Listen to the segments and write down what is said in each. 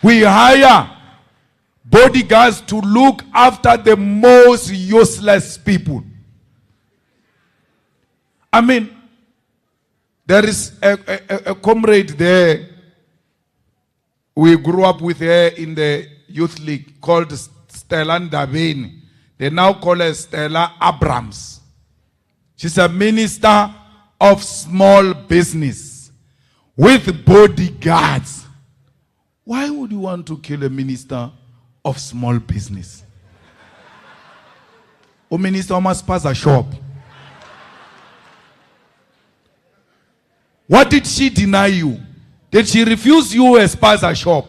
We hire bodyguards to look after the most useless people. I mean, there is a comrade there. We grew up with her in the youth league called Stella Ndabeni. They now call her Stella Abrams. She's a minister of small business with bodyguards. Why would you want to kill a minister of small business? O minister must pass a shop. What did she deny you? Did she refuse you as spaza shop?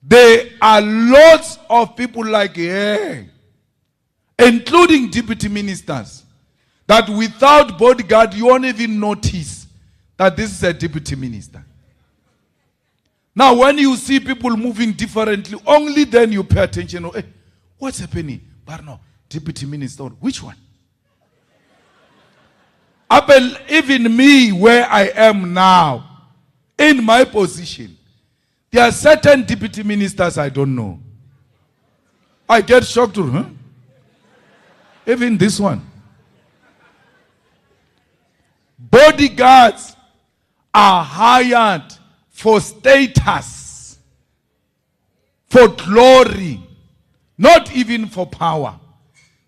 There are lots of people like her, including deputy ministers, that without bodyguard you won't even notice that this is a deputy minister. Now when you see people moving differently, only then you pay attention. Oh, hey, what's happening? But no, deputy minister, which one? Even me, where I am now, in my position, there are certain deputy ministers I don't know. I get shocked too, huh? Even this one. Bodyguards are hired for status, for glory, not even for power.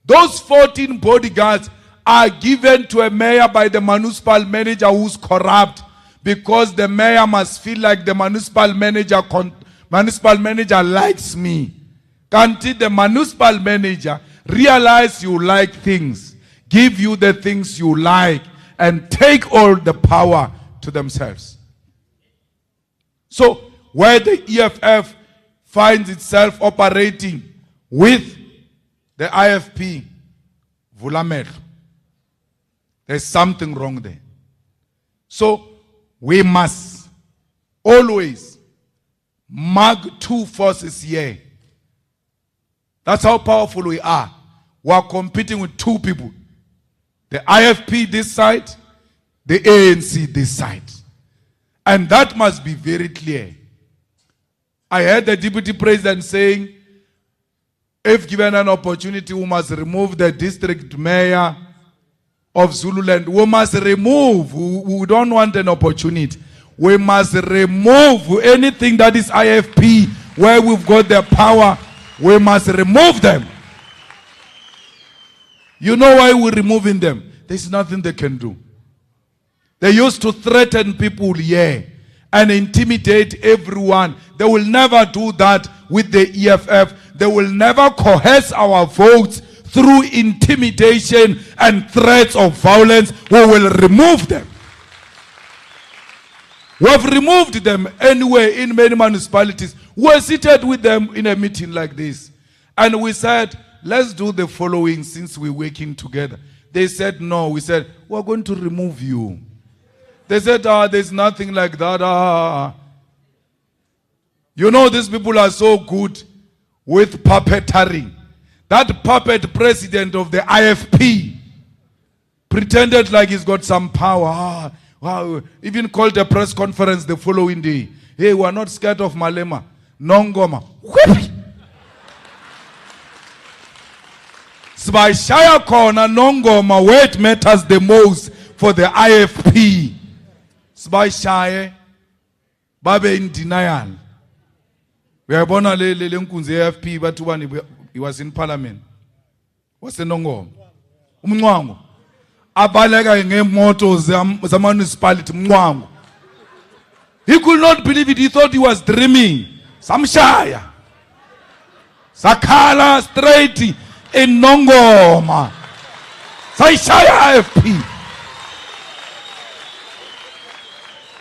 Those 14 bodyguards are given to a mayor by the municipal manager who's corrupt, because the mayor must feel like the municipal manager likes me. Can't the municipal manager realize you like things, give you the things you like, and take all the power to themselves? So where the EFF finds itself operating with the IFP, Vulamelo, there's something wrong there. So we must always mark two forces here. That's how powerful we are. We are competing with two people. The IFP this side, the ANC this side. And that must be very clear. I heard the deputy president saying, if given an opportunity, we must remove the district mayor of Zululand. We must remove. We don't want an opportunity. We must remove anything that is IFP, where we've got the power. We must remove them. You know why we're removing them? There's nothing they can do. They used to threaten people here and intimidate everyone. They will never do that with the EFF. They will never coerce our votes through intimidation and threats of violence. We will remove them. We have removed them anyway in many municipalities. We were seated with them in a meeting like this. And we said, let's do the following since we're working together. They said no. We said, we're going to remove you. They said, there's nothing like that. You know, these people are so good with puppeteering. That puppet president of the IFP pretended like he's got some power. Even called a press conference the following day. Hey, we're not scared of Malema. Nongoma. Sbashaya Kona Nongoma, where it matters the most for the IFP. Sbashaya Babe in denial. We are born a Lenkunzi AFP, but one he was in parliament. What's the Nongoma? Umwango. Abalega ngemoto za municipality Mwango. He could not believe it. He thought he was dreaming. Samshaya. Sakala straight in Nongoma. Saishaya FP.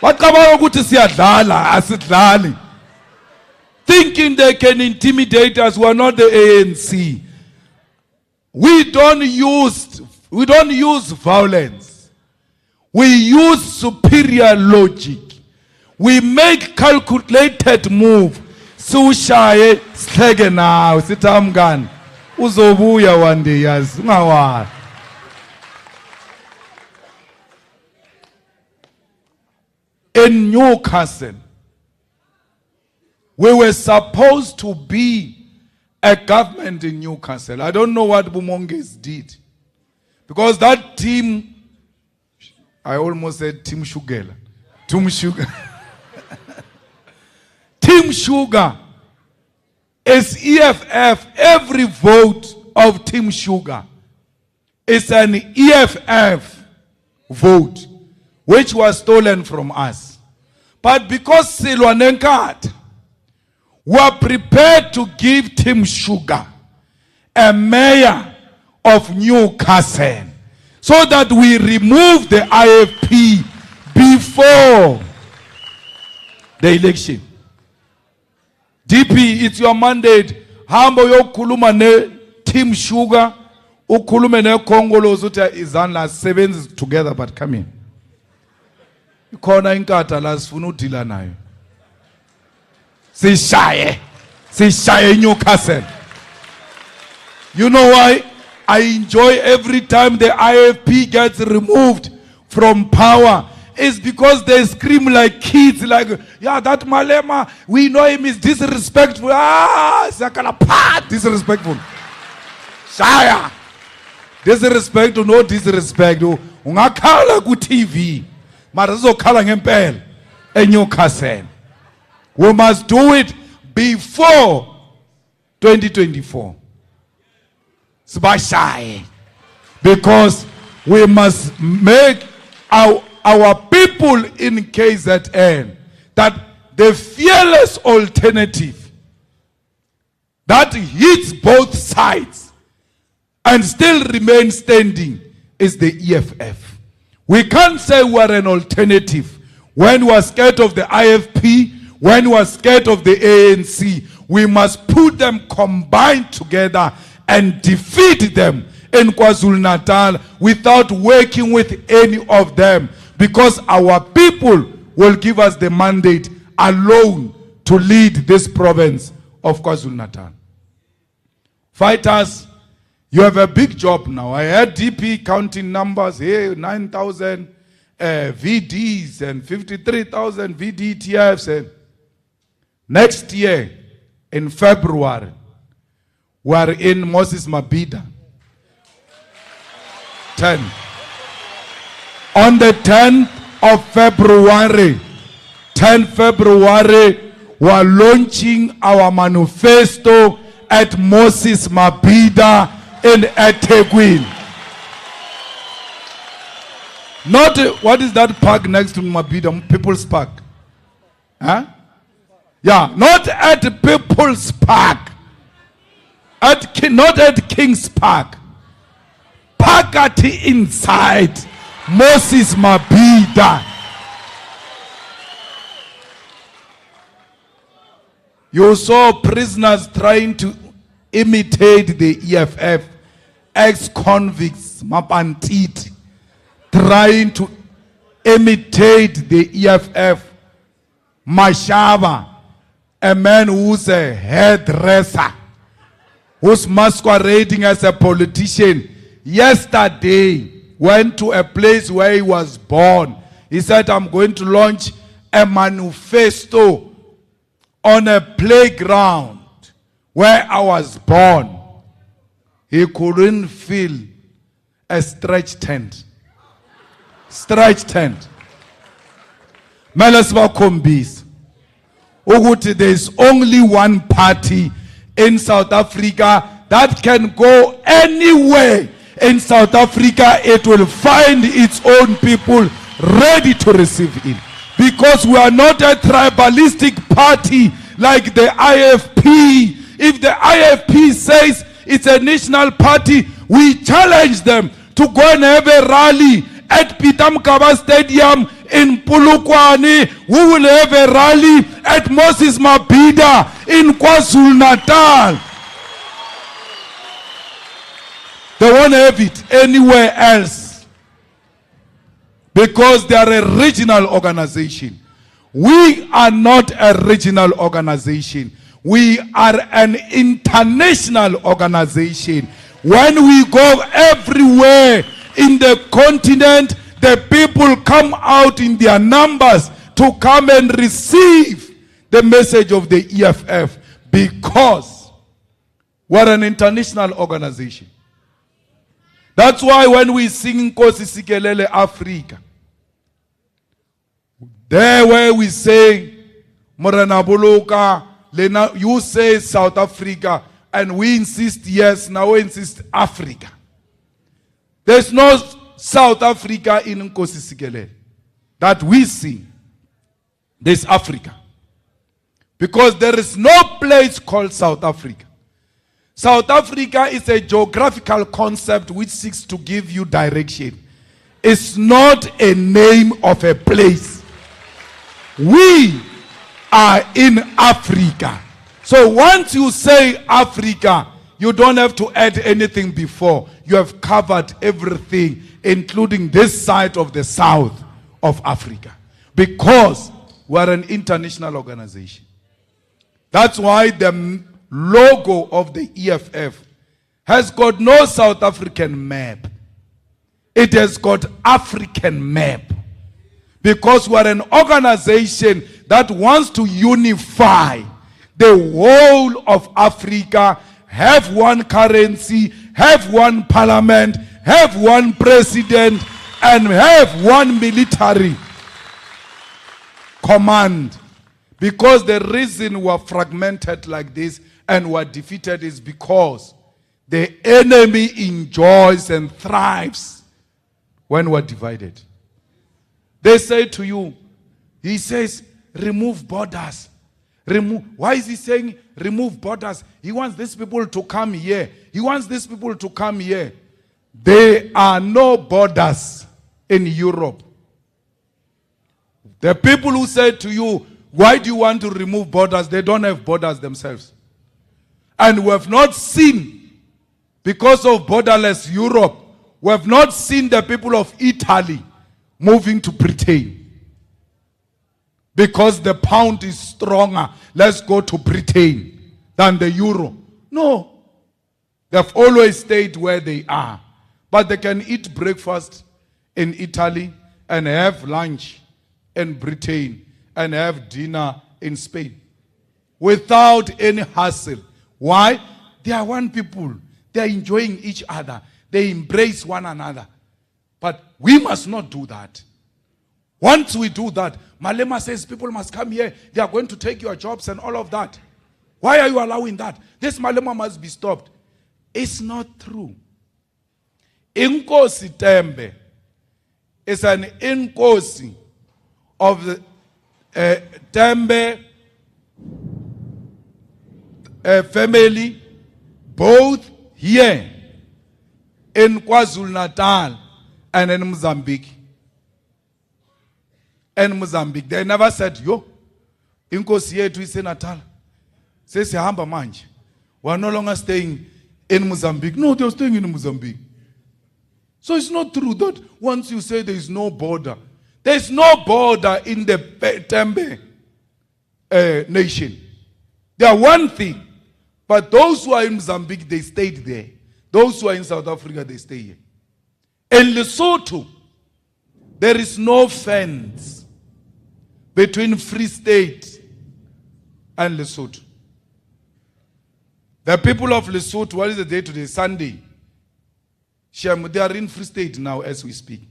What kabalo ukuthi siyadlala asidlali. Thinking they can intimidate us. We are not the ANC. We don't use violence. We use superior logic. We make calculated move. Sushaye slege now. Sitamgan. Uzobuya one day yes. In Newcastle, We were supposed to be a government in Newcastle. I don't know what Bumonges did. Because that team, I almost said Team Shugela. Team Sugar. Team Sugar is EFF. Every vote of Team Sugar is an EFF vote, which was stolen from us. But because Silwa Nenkad were prepared to give Team Sugar a mayor of Newcastle so that we remove the IFP before the election. DP, it's your mandate. Hambo yokuluma ne Team Sugar, ukulume ne Congolo zuta izanla sevens together, but come in. Ikona inkata la sifuna udila nayo. Sishaye Newcastle. You know why? I enjoy every time the IFP gets removed from power. It's because they scream like kids, like, yeah, that Malema, we know him is disrespectful. Disrespectful. Shaya. Disrespectful, no disrespect. Ungakhala ku TV. Marazo khala ngempela eNewcastle. We must do it before 2024. Because we must make our people in KZN that the fearless alternative that hits both sides and still remains standing is the EFF. We can't say we're an alternative when we're scared of the IFP, when we're scared of the ANC. We must put them combined together and defeat them in KwaZulu-Natal without working with any of them, because our people will give us the mandate alone to lead this province of KwaZulu-Natal. Fighters, you have a big job now. I had DP counting numbers here, 9,000 VDs and 53,000 VDTFs. And next year, in February, we are in Moses Mabhida. 10. On the 10th of February, 10 February, we are launching our manifesto at Moses Mabhida in eThekwini. Not, what is that park next to Mabhida? People's Park. Huh? Yeah, not at People's Park. Not at King's Park. Pakati inside Moses Mabhida. You saw prisoners trying to imitate the EFF, ex-convicts, Mapantit, trying to imitate the EFF. Mashaba, a man who's a hairdresser, who's masquerading as a politician, yesterday went to a place where he was born. He said, I'm going to launch a manifesto on a playground where I was born. He couldn't fill a stretch tent. Stretch tent. Melaswa Kombis. Uguti, there's only one party in South Africa that can go anywhere in South Africa. It will find its own people ready to receive it. Because we are not a tribalistic party like the IFP. If the IFP says it's a national party, we challenge them to go and have a rally at Pitamkaba Stadium in Polokwane. We will have a rally at Moses Mabhida in KwaZulu-Natal. They won't have it anywhere else because they are a regional organization. We are not a regional organization. We are an international organization. When we go everywhere in the continent, the people come out in their numbers to come and receive the message of the EFF, because we're an international organization. That's why when we sing Nkosi Sikelele Africa, there where we say Morena Boloka, you say South Africa, and we insist, yes, now we insist Africa. There's no South Africa in Nkosi Sikelele that we sing. There's Africa. Because there is no place called South Africa. South Africa is a geographical concept which seeks to give you direction. It's not a name of a place. We are in Africa. So once you say Africa, you don't have to add anything before. You have covered everything, including this side of the south of Africa. Because we're an international organization. That's why the logo of the EFF has got no South African map. It has got African map. Because we're an organization that wants to unify the whole of Africa, have one currency, have one parliament, have one president, and have one military command. Because the reason we're fragmented like this and we're defeated is because the enemy enjoys and thrives when we're divided. They say to you, he says, remove borders. Why is he saying remove borders? He wants these people to come here. He wants these people to come here. There are no borders in Europe. The people who say to you, why do you want to remove borders? They don't have borders themselves. And we have not seen, because of borderless Europe, we have not seen the people of Italy moving to Britain. Because the pound is stronger, let's go to Britain than the euro. No. They've always stayed where they are. But they can eat breakfast in Italy and have lunch in Britain and have dinner in Spain without any hassle. Why? They are one people. They are enjoying each other. They embrace one another. But we must not do that. Once we do that, Malema says people must come here. They are going to take your jobs and all of that. Why are you allowing that? This Malema must be stopped. It's not true. Inkosi Tembe is an inkosi of the Tembe family, both here in KwaZulu-Natal and in Mozambique. In Mozambique, they never said, yo, inkosi yethu ise Natal. Sesihamba manje. We're no longer staying in Mozambique. No, they're staying in Mozambique. So it's not true that once you say there is no border, there is no border in the Tembe nation. They are one thing. But those who are in Mozambique, they stayed there. Those who are in South Africa, they stay here. In Lesotho, there is no fence between Free State and Lesotho. The people of Lesotho, what is the day today? Sunday. They are in Free State now as we speak.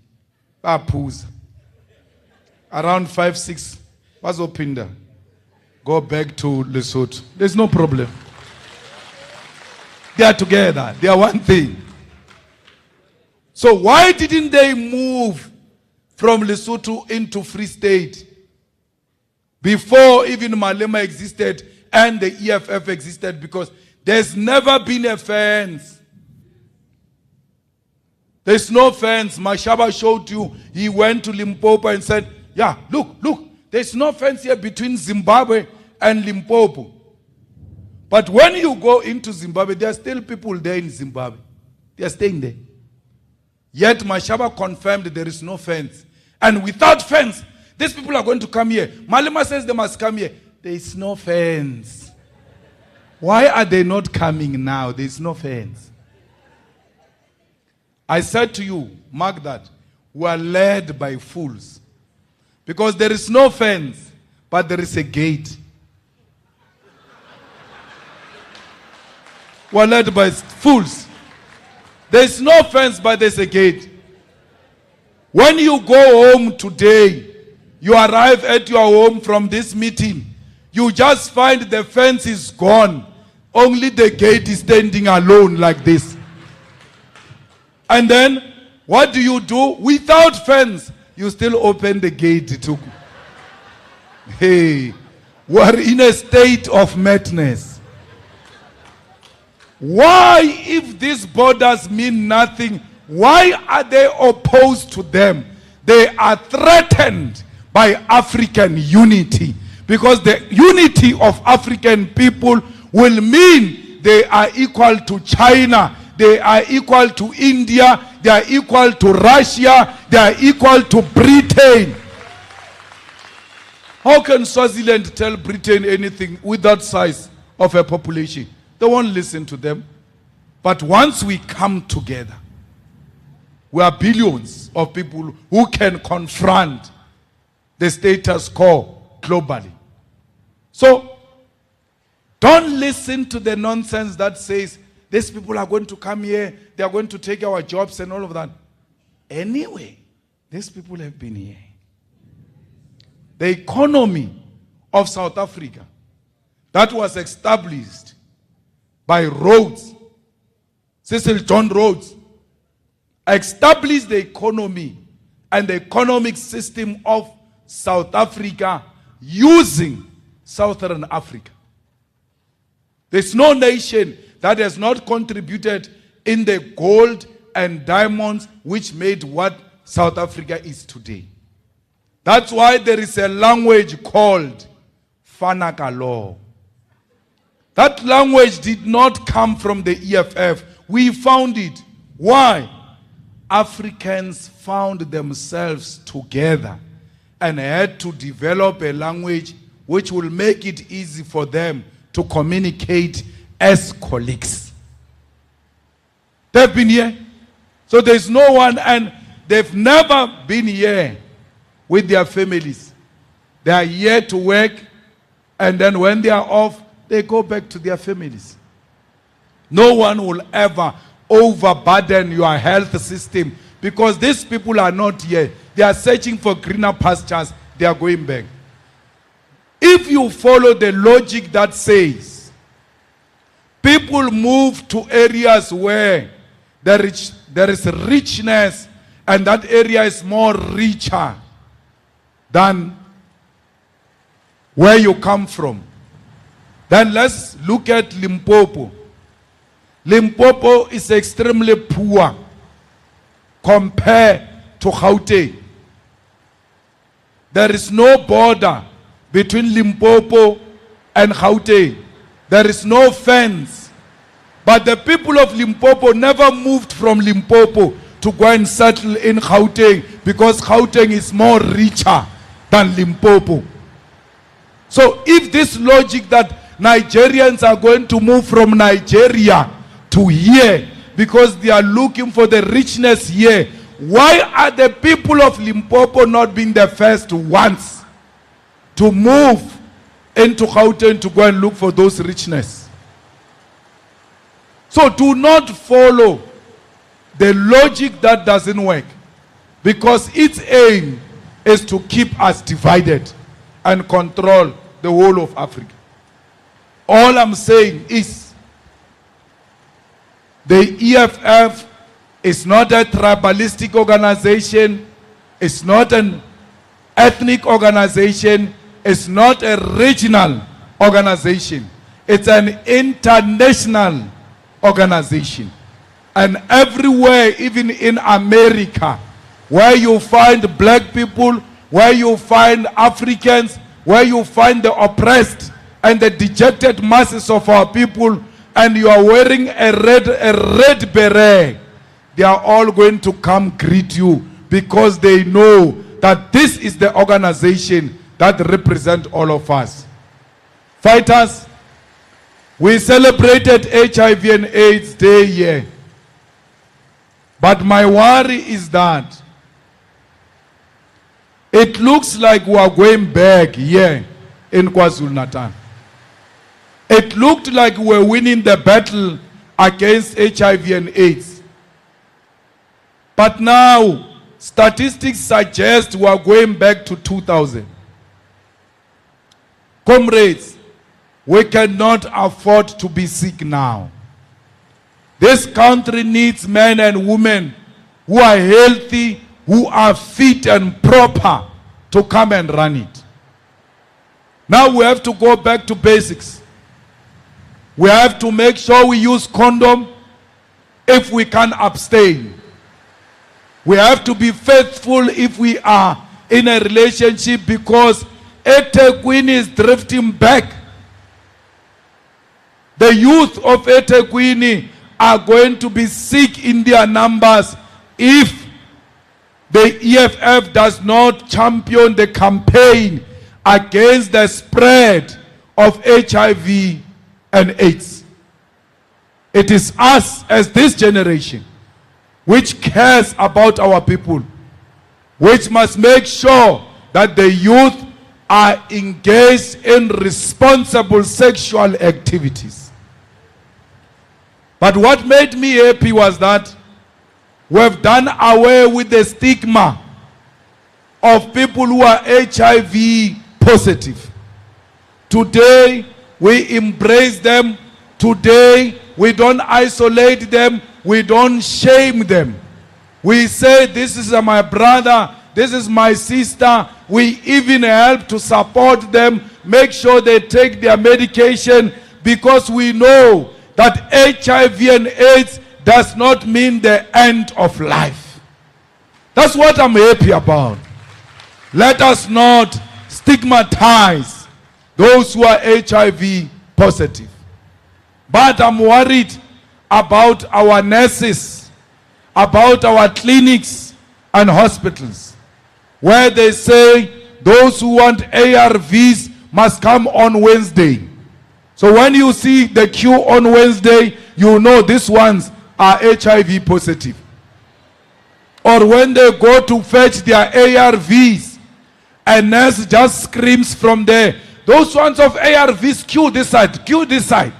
Around 5, 6. Bazopinda. Go back to Lesotho. There's no problem. They are together. They are one thing. So why didn't they move from Lesotho into Free State before even Malema existed and the EFF existed? Because there's never been a fence. There's no fence. Mashaba showed you. He went to Limpopo and said, yeah, look, there's no fence here between Zimbabwe and Limpopo. But when you go into Zimbabwe, there are still people there in Zimbabwe. They are staying there. Yet Mashaba confirmed there is no fence. And without fence, these people are going to come here. Malema says they must come here. There is no fence. Why are they not coming now? There is no fence. I said to you, mark that, we are led by fools. Because there is no fence, but there is a gate. We're led by fools. There's no fence, but there's a gate. When you go home today, you arrive at your home from this meeting, you just find the fence is gone. Only the gate is standing alone like this. And then, what do? Without fence, you still open the gate to... Hey, we're in a state of madness. Why, if these borders mean nothing, why are they opposed to them? They are threatened by African unity. Because the unity of African people will mean they are equal to China, they are equal to India, they are equal to Russia, they are equal to Britain. How can Swaziland tell Britain anything with that size of a population? They won't listen to them. But once we come together, we are billions of people who can confront the status quo globally. So, don't listen to the nonsense that says, these people are going to come here, they are going to take our jobs and all of that. Anyway, these people have been here. The economy of South Africa that was established by Rhodes, Cecil John Rhodes, established the economy and the economic system of South Africa using Southern Africa. There's no nation that has not contributed in the gold and diamonds which made what South Africa is today. That's why there is a language called Fanaka law. That language did not come from the EFF. We found it. Why? Africans found themselves together and had to develop a language which will make it easy for them to communicate as colleagues. They've been here. So there's no one, and they've never been here with their families. They are here to work, and then when they are off, they go back to their families. No one will ever overburden your health system because these people are not here. They are searching for greener pastures. They are going back. If you follow the logic that says people move to areas where there is richness and that area is more richer than where you come from, then let's look at Limpopo. Limpopo is extremely poor compared to Gauteng. There is no border between Limpopo and Gauteng. There is no fence. But the people of Limpopo never moved from Limpopo to go and settle in Gauteng because Gauteng is more richer than Limpopo. So if this logic that Nigerians are going to move from Nigeria to here because they are looking for the richness here, why are the people of Limpopo not being the first ones to move into Gauteng to go and look for those richness? So do not follow the logic that doesn't work, because its aim is to keep us divided and control the whole of Africa. All I'm saying is the EFF is not a tribalistic organization, it's not an ethnic organization, it's not a regional organization. It's an international organization. And everywhere, even in America, where you find black people, where you find Africans, where you find the oppressed and the dejected masses of our people, and you are wearing a red beret, they are all going to come greet you because they know that this is the organization that represents all of us. Fighters, we celebrated HIV and AIDS Day here. But my worry is that it looks like we are going back here in KwaZulu-Natal. It looked like we're winning the battle against HIV and AIDS. But now, statistics suggest we are going back to 2000. Comrades, we cannot afford to be sick now. This country needs men and women who are healthy, who are fit and proper to come and run it. Now we have to go back to basics. We have to make sure we use condom if we can abstain. We have to be faithful if we are in a relationship, because eThekwini is drifting back. The youth of eThekwini are going to be sick in their numbers if the EFF does not champion the campaign against the spread of HIV and AIDS. It is us as this generation which cares about our people, which must make sure that the youth are engaged in responsible sexual activities. But what made me happy was that we've done away with the stigma of people who are HIV positive. Today, we embrace them. Today, we don't isolate them. We don't shame them. We say, this is my brother, this is my sister. We even help to support them, make sure they take their medication, because we know that HIV and AIDS does not mean the end of life. That's what I'm happy about. Let us not stigmatize those who are HIV positive. But I'm worried about our nurses, about our clinics and hospitals, where they say those who want ARVs must come on Wednesday. So when you see the queue on Wednesday, you know these ones are HIV positive. Or when they go to fetch their ARVs, a nurse just screams from there, those ones of ARVs, queue this side, queue this side.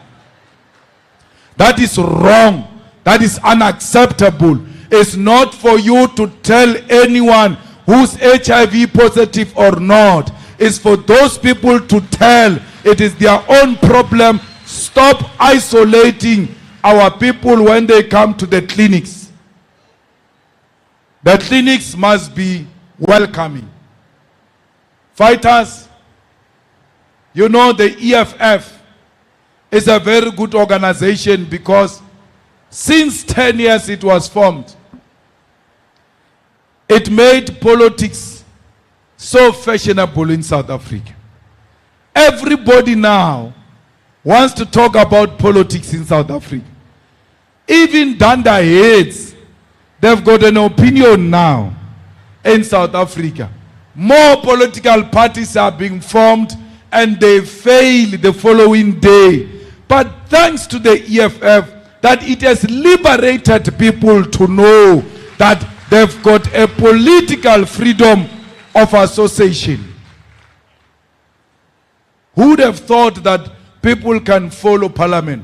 That is wrong. That is unacceptable. It's not for you to tell anyone who's HIV positive or not. It's for those people to tell it is their own problem. Stop isolating our people when they come to the clinics. The clinics must be welcoming. Fighters, you know the EFF is a very good organization, because since 10 years it was formed, it made politics so fashionable in South Africa. Everybody now wants to talk about politics in South Africa. Even Danda heads, they've got an opinion now in South Africa. More political parties are being formed and they fail the following day. But thanks to the EFF, that it has liberated people to know that they've got a political freedom of association. Who would have thought that people can follow parliament?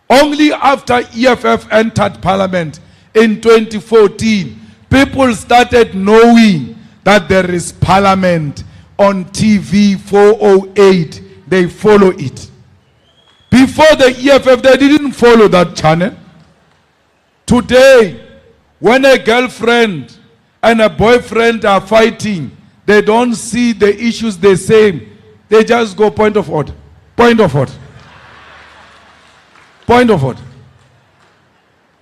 Only after EFF entered parliament in 2014, people started knowing that there is parliament on TV 408. They follow it. Before the EFF, they didn't follow that channel. Today, when a girlfriend and a boyfriend are fighting, they don't see the issues the same. They just go point of order. Point of order. Point of order.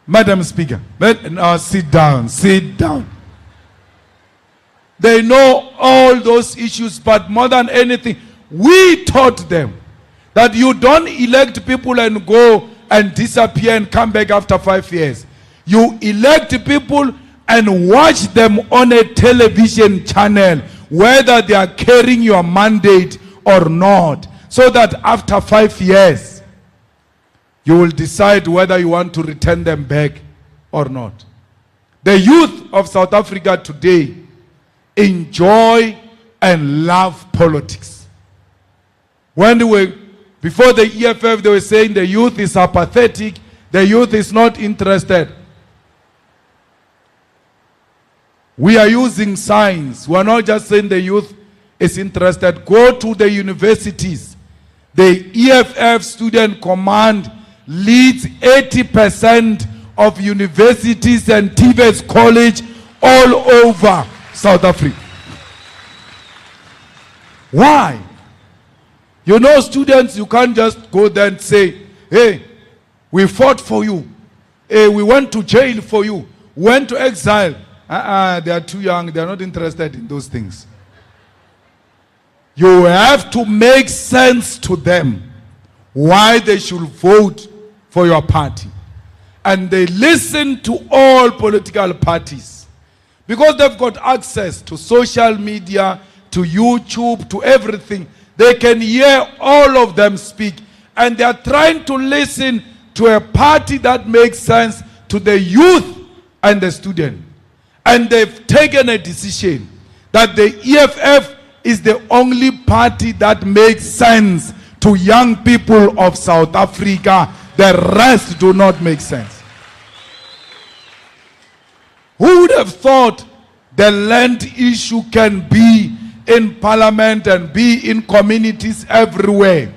Madam Speaker, sit down, sit down. They know all those issues, but more than anything, we taught them that you don't elect people and go and disappear and come back after 5 years. You elect people and watch them on a television channel, whether they are carrying your mandate or not, so that after 5 years, you will decide whether you want to return them back or not. The youth of South Africa today enjoy and love politics. When Before the EFF, they were saying the youth is apathetic, the youth is not interested. We are using science. We are not just saying the youth is interested. Go to the universities. The EFF Student Command leads 80% of universities and TVET's college all over South Africa. Why? You know, students, you can't just go there and say, hey, we fought for you. Hey, we went to jail for you. Went to exile. They are too young. They are not interested in those things. You have to make sense to them why they should vote for your party. And they listen to all political parties because they've got access to social media, to YouTube, to everything. They can hear all of them speak, and they are trying to listen to a party that makes sense to the youth and the student. And they've taken a decision that the EFF is the only party that makes sense to young people of South Africa. The rest do not make sense. Who would have thought the land issue can be in parliament and be in communities everywhere?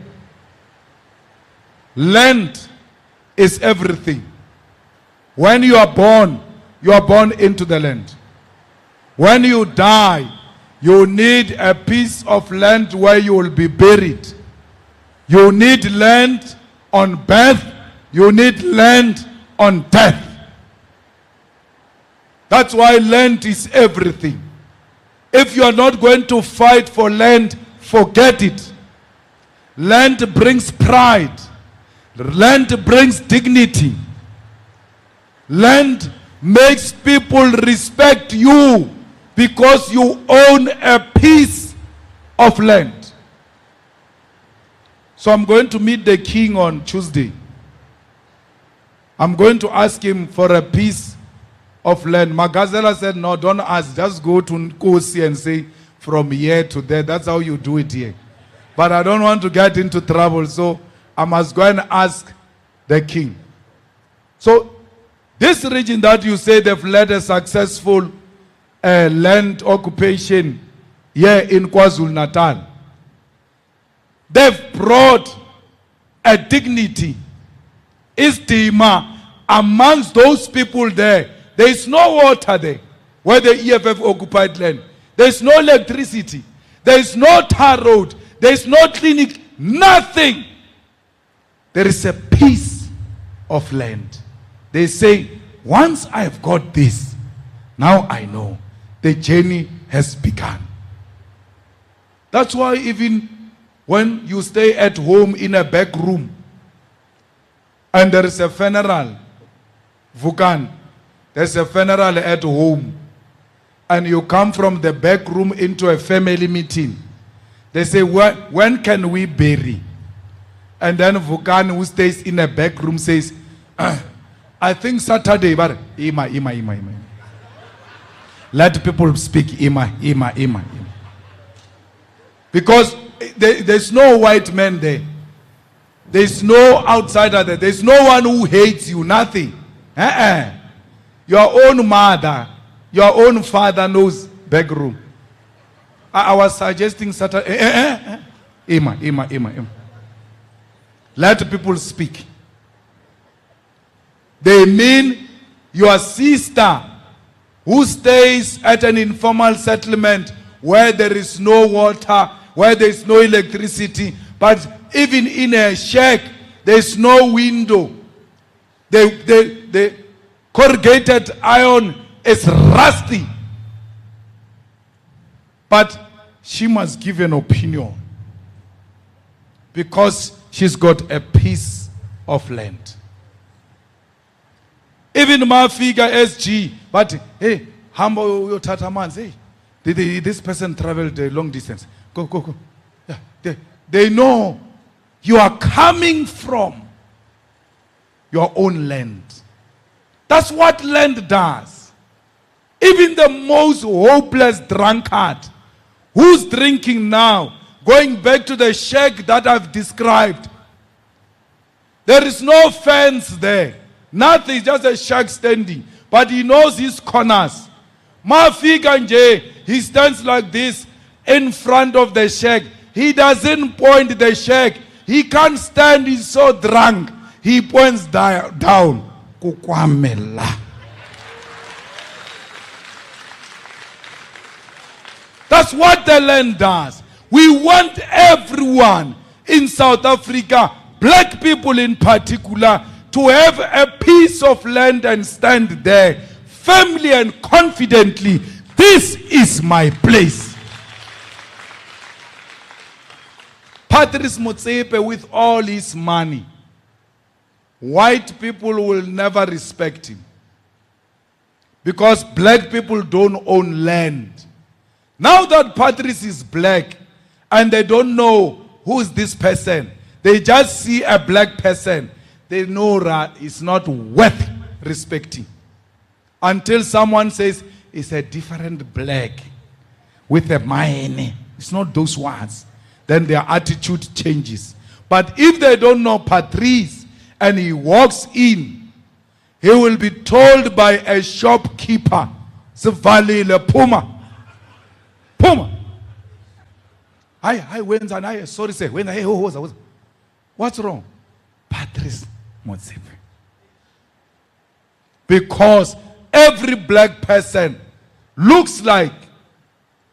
Land is everything. When you are born into the land. When you die, you need a piece of land where you will be buried. You need land on birth. You need land on death. That's why land is everything. If you are not going to fight for land, forget it. Land brings pride. Land brings dignity. Land makes people respect you because you own a piece of land. So I'm going to meet the king on Tuesday. I'm going to ask him for a piece of land. Magazela said, no, don't ask. Just go to Nkosi and say, from here to there. That's how you do it here. But I don't want to get into trouble, so I must go and ask the king. So this region that you say they've led a successful land occupation here in KwaZulu-Natal, they've brought a dignity, istima amongst those people there. There is no water there where the EFF occupied land. There is no electricity. There is no tar road. There is no clinic. Nothing. There is a piece of land. They say, once I've got this, now I know the journey has begun. That's why even when you stay at home in a back room and there is a funeral, Vukan, there's a funeral at home, and you come from the back room into a family meeting, they say, when can we bury? And then Vukan, who stays in a back room, says, I think Saturday, but Ima. Let people speak, Ima. Because there's no white man there. There's no outsider there. There's no one who hates you, nothing. Your own mother, your own father knows back room. I was suggesting Saturday. Ima. Let people speak. They mean your sister who stays at an informal settlement where there is no water, where there is no electricity, but even in a shack, there is no window. The corrugated iron is rusty. But she must give an opinion because she's got a piece of land. Even Mafika SG, but hey, humble your tatamans, hey, this person traveled a long distance. Go. Yeah, they know you are coming from your own land. That's what land does. Even the most hopeless drunkard who's drinking now going back to the shack that I've described. There is no fence there. Nothing, just a shack standing. But he knows his corners. Mafika nje, he stands like this in front of the shack. He doesn't point the shack. He can't stand, he's so drunk. He points down. Kukwamela. That's what the land does. We want everyone in South Africa, black people in particular, to have a piece of land and stand there firmly and confidently. This is my place. Patrice Motsepe, with all his money, white people will never respect him. Because black people don't own land. Now that Patrice is black and they don't know who is this person, they just see a black person, they know that it's not worth respecting. Until someone says, it's a different black with a mine. It's not those ones. Then their attitude changes. But if they don't know Patrice and he walks in, he will be told by a shopkeeper, Sivalile Puma. Puma. Hi, when's an sorry, say, when I what's wrong? Patrice Motsepe. Because every black person looks like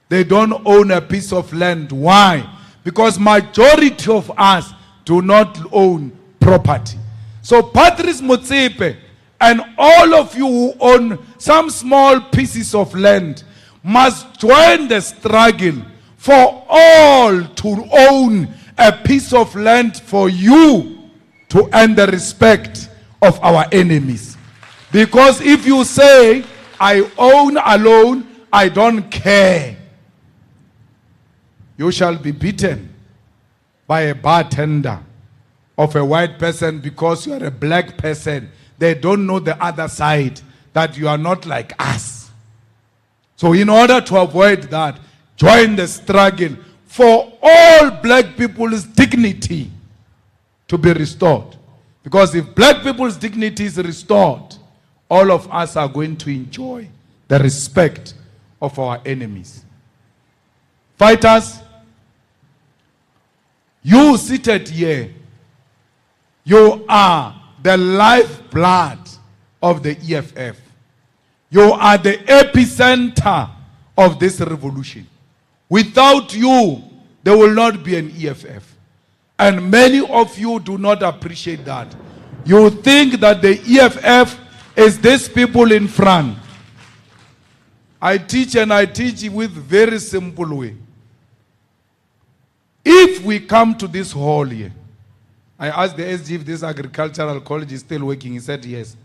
they don't own a piece of land. Why? Because majority of us do not own property. So Patrice Motsepe and all of you who own some small pieces of land must join the struggle for all to own a piece of land for you to earn the respect of our enemies. Because if you say, I own alone, I don't care, you shall be beaten by a bartender of a white person because you are a black person. They don't know the other side, that you are not like us. So in order to avoid that, join the struggle for all black people's dignity to be restored. Because if black people's dignity is restored, all of us are going to enjoy the respect of our enemies. Fighters, you seated here, you are the lifeblood of the EFF. You are the epicenter of this revolution. Without you, there will not be an EFF. And many of you do not appreciate that. You think that the EFF is these people in front. I teach with very simple way. If we come to this hall here, I asked the SG if this agricultural college is still working. He said yes.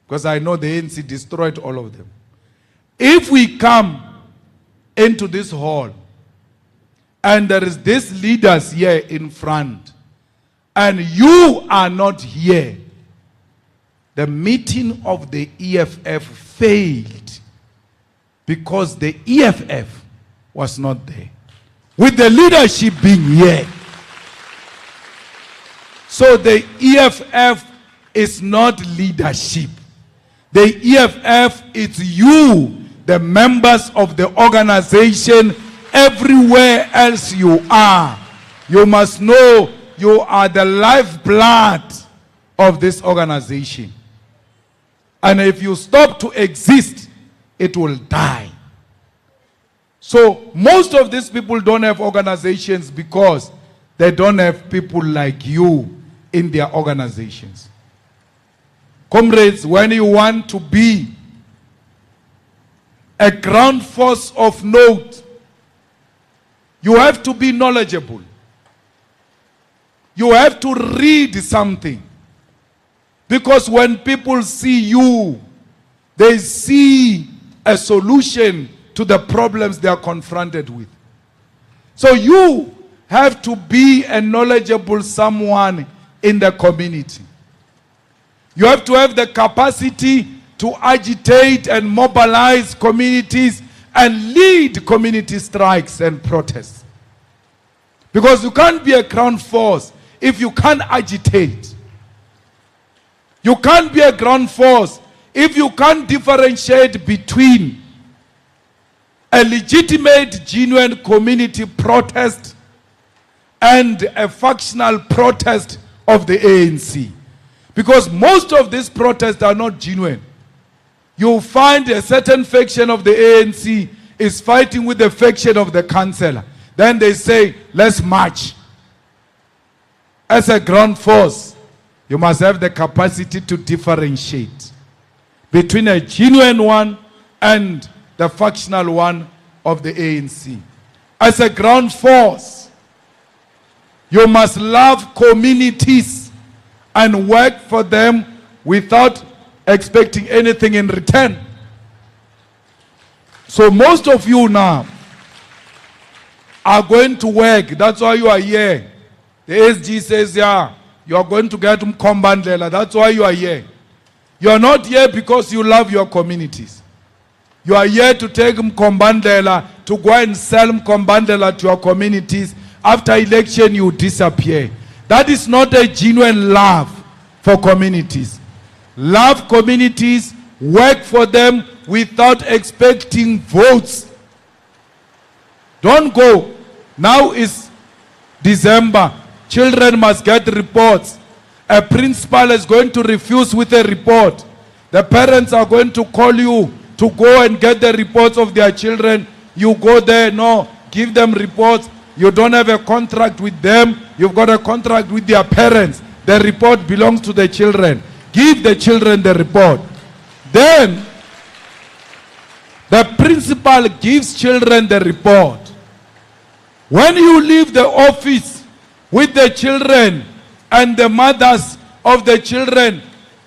Because I know the ANC destroyed all of them. If we come into this hall and there is these leaders here in front and you are not here, the meeting of the EFF failed because the EFF was not there, with the leadership being here. So the EFF is not leadership. The EFF is you, the members of the organization, everywhere else you are. You must know you are the lifeblood of this organization. And if you stop to exist, it will die. So most of these people don't have organizations because they don't have people like you in their organizations. Comrades, when you want to be a ground force of note, you have to be knowledgeable. You have to read something. Because when people see you, they see a solution to the problems they are confronted with. So you have to be a knowledgeable someone in the community. You have to have the capacity to agitate and mobilize communities and lead community strikes and protests. Because you can't be a ground force if you can't agitate. You can't be a ground force if you can't differentiate between a legitimate, genuine community protest and a factional protest of the ANC. Because most of these protests are not genuine. You find a certain faction of the ANC is fighting with the faction of the councillor. Then they say, let's march. As a ground force, you must have the capacity to differentiate between a genuine one and the factional one of the ANC. As a ground force, you must love communities and work for them without expecting anything in return. So most of you now are going to work. That's why you are here. The SG says, yeah, you are going to get Mkombandlela. That's why you are here. You are not here because you love your communities. You are here to take Mkombandlela, to go and sell Mkombandlela to your communities. After election, you disappear. That is not a genuine love for communities. Love communities, work for them without expecting votes. Don't go. Now is December. Children must get reports. A principal is going to refuse with a report. The parents are going to call you to go and get the reports of their children. You go there, no, give them reports. You don't have a contract with them. You've got a contract with their parents. The report belongs to the children. Give the children the report. Then, the principal gives children the report. When you leave the office with the children and the mothers of the children,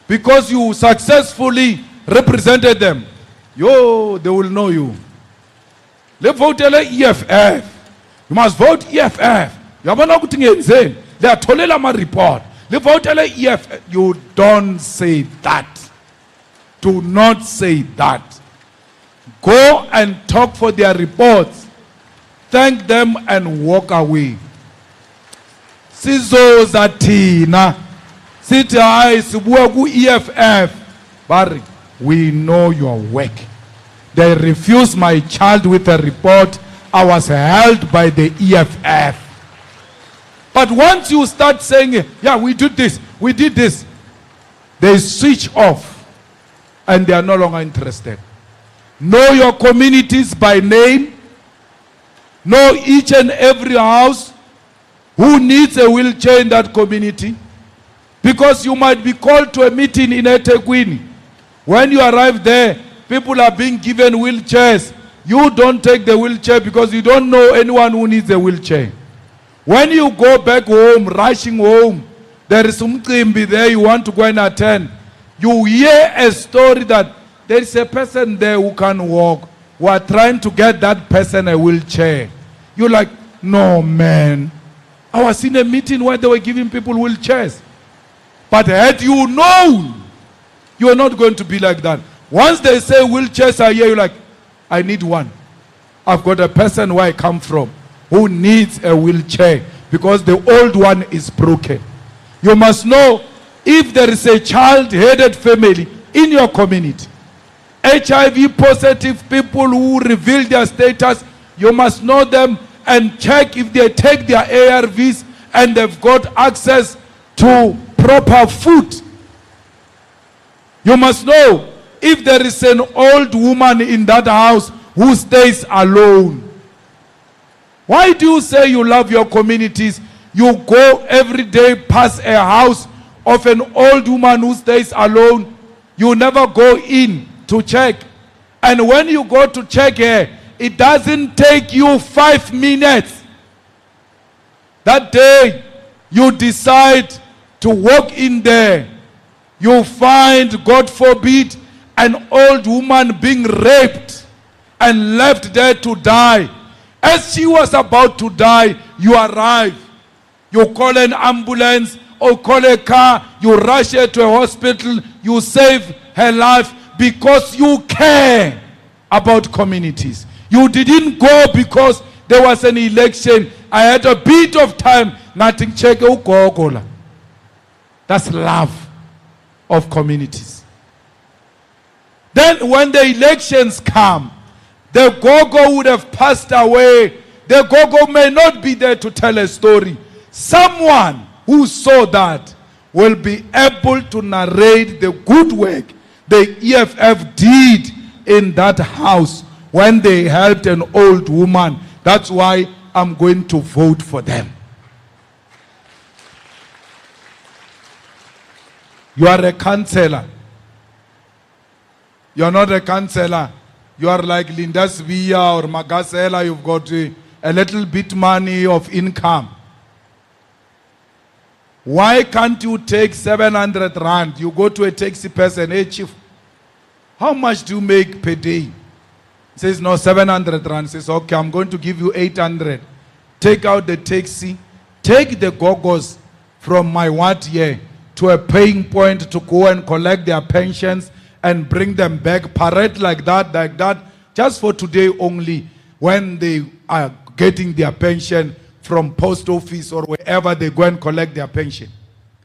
because you successfully represented them, they will know you. They vote EFF. You must vote EFF. You have not insane. They are told my report. They vote EFF. You don't say that. Do not say that. Go and talk for their reports. Thank them and walk away. Sizoza thina sithi hayi sibuya ku EFF. Barry, we know your work. They refused my child with a report. I was held by the EFF. But once you start saying, yeah, we did this, we did this, they switch off and they are no longer interested. Know your communities by name. Know each and every house who needs a wheelchair in that community. Because you might be called to a meeting in eThekwini. When you arrive there, people are being given wheelchairs. You don't take the wheelchair because you don't know anyone who needs a wheelchair. When you go back home, rushing home, there is some mcimbi there you want to go and attend. You hear a story that there is a person there who can walk. We are trying to get that person a wheelchair. You're like, no, man. I was in a meeting where they were giving people wheelchairs. But had you known, you are not going to be like that. Once they say wheelchairs are here, you're like, I need one. I've got a person where I come from who needs a wheelchair because the old one is broken. You must know if there is a child-headed family in your community, HIV positive people who reveal their status, you must know them and check if they take their ARVs and they've got access to proper food. You must know if there is an old woman in that house who stays alone. Why do you say you love your communities? You go every day past a house of an old woman who stays alone. You never go in to check. And when you go to check her, it doesn't take you 5 minutes. That day, you decide to walk in there. You find, God forbid, an old woman being raped and left there to die. As she was about to die, you arrive. You call an ambulance or call a car. You rush her to a hospital. You save her life because you care about communities. You didn't go because there was an election. I had a bid bit of time, nothing check ugogo. That's love of communities. Then when the elections come, the gogo would have passed away. The gogo may not be there to tell a story. Someone who saw that will be able to narrate the good work the EFF did in that house when they helped an old woman. That's why I'm going to vote for them. You are a councillor. You are not a councillor. You are like Linda Svia or Magasela. You've got a little bit money of income. Why can't you take 700 rand? You go to a taxi person, hey chief, how much do you make per day? He says, no, 700 rand. He says, okay, I'm going to give you 800. Take out the taxi, take the gogos from my ward here to a paying point to go and collect their pensions and bring them back, parade like that, just for today only, when they are getting their pension from post office or wherever they go and collect their pension.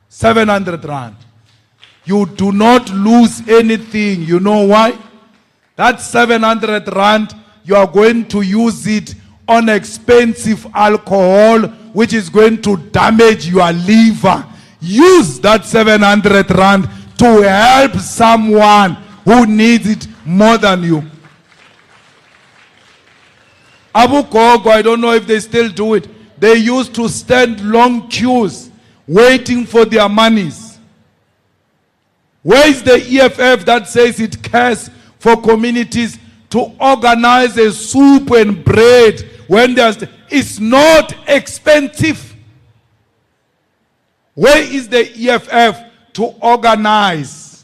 700 rand. You do not lose anything. You know why? That 700 rand, you are going to use it on expensive alcohol, which is going to damage your liver. Use that 700 rand to help someone who needs it more than you. Abu Kogo, I don't know if they still do it. They used to stand long queues waiting for their monies. Where is the EFF that says it cares for communities to organize a soup and bread when there's... It's not expensive. Where is the EFF to organize?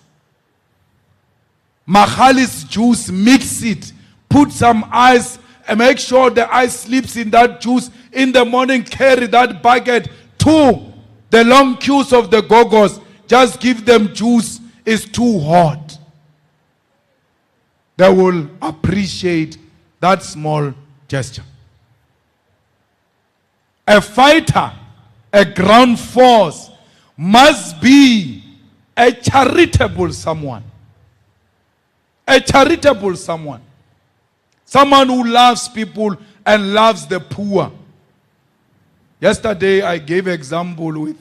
Mahalis juice, mix it, put some ice, and make sure the ice slips in that juice. In the morning, carry that bucket to the long queues of the gogos. Just give them juice. It's too hot. They will appreciate that small gesture. A fighter, a ground force, must be a charitable someone. A charitable someone. Someone who loves people and loves the poor. Yesterday, I gave an example with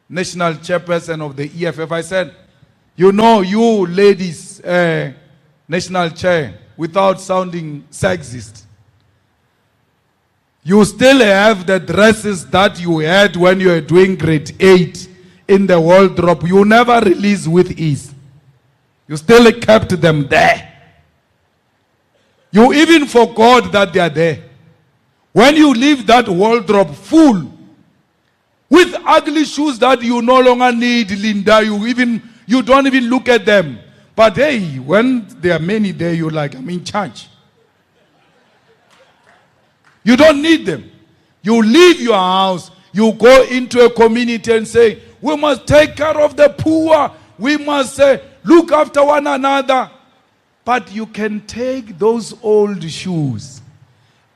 national chairperson of the EFF. I said, you know, you ladies, national chair, without sounding sexist, you still have the dresses that you had when you were doing grade 8 in the wardrobe. You never release with ease. You still kept them there. You even forgot that they are there. When you leave that wardrobe full with ugly shoes that you no longer need, Linda, you don't even look at them. But hey, when there are many there, you're like, I'm in charge. You don't need them. You leave your house, you go into a community and say, we must take care of the poor. We must look after one another. But you can take those old shoes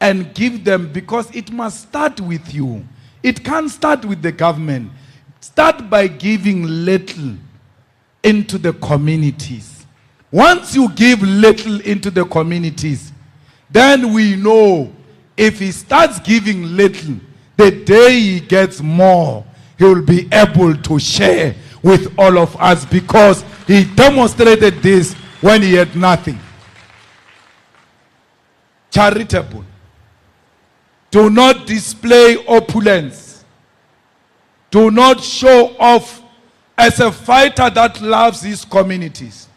and give them, because it must start with you. It can't start with the government. Start by giving little into the communities. Once you give little into the communities, then we know if he starts giving little, the day he gets more, he will be able to share with all of us, because he demonstrated this when he had nothing. Charitable. Do not display opulence. Do not show off as a fighter that loves his communities.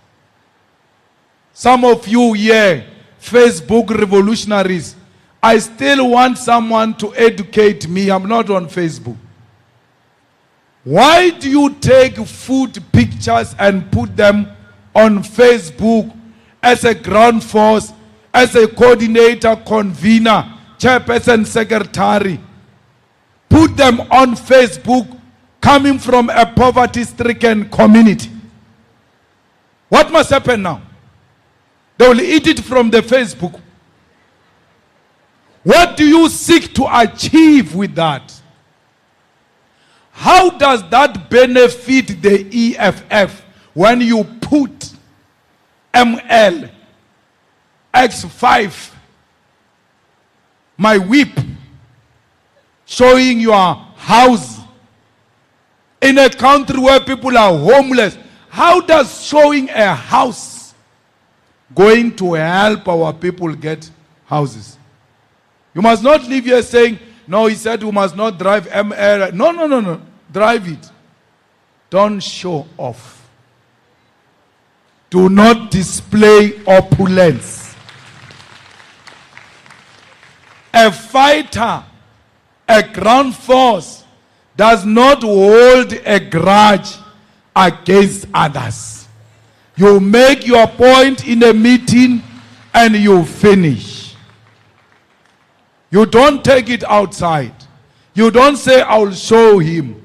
Some of you here, Facebook revolutionaries, I still want someone to educate me. I'm not on Facebook. Why do you take food pictures and put them on Facebook as a ground force, as a coordinator, convener, chairperson, secretary? Put them on Facebook coming from a poverty-stricken community. What must happen now? They will eat it from the Facebook. What do you seek to achieve with that? How does that benefit the EFF when you put ML X5, my whip, showing your house in a country where people are homeless? How does showing a house going to help our people get houses? You must not leave here saying, no, he said we must not drive ML. No. Drive it. Don't show off. Do not display opulence. A fighter, a ground force, does not hold a grudge against others. You make your point in a meeting and you finish. You don't take it outside. You don't say, I'll show him.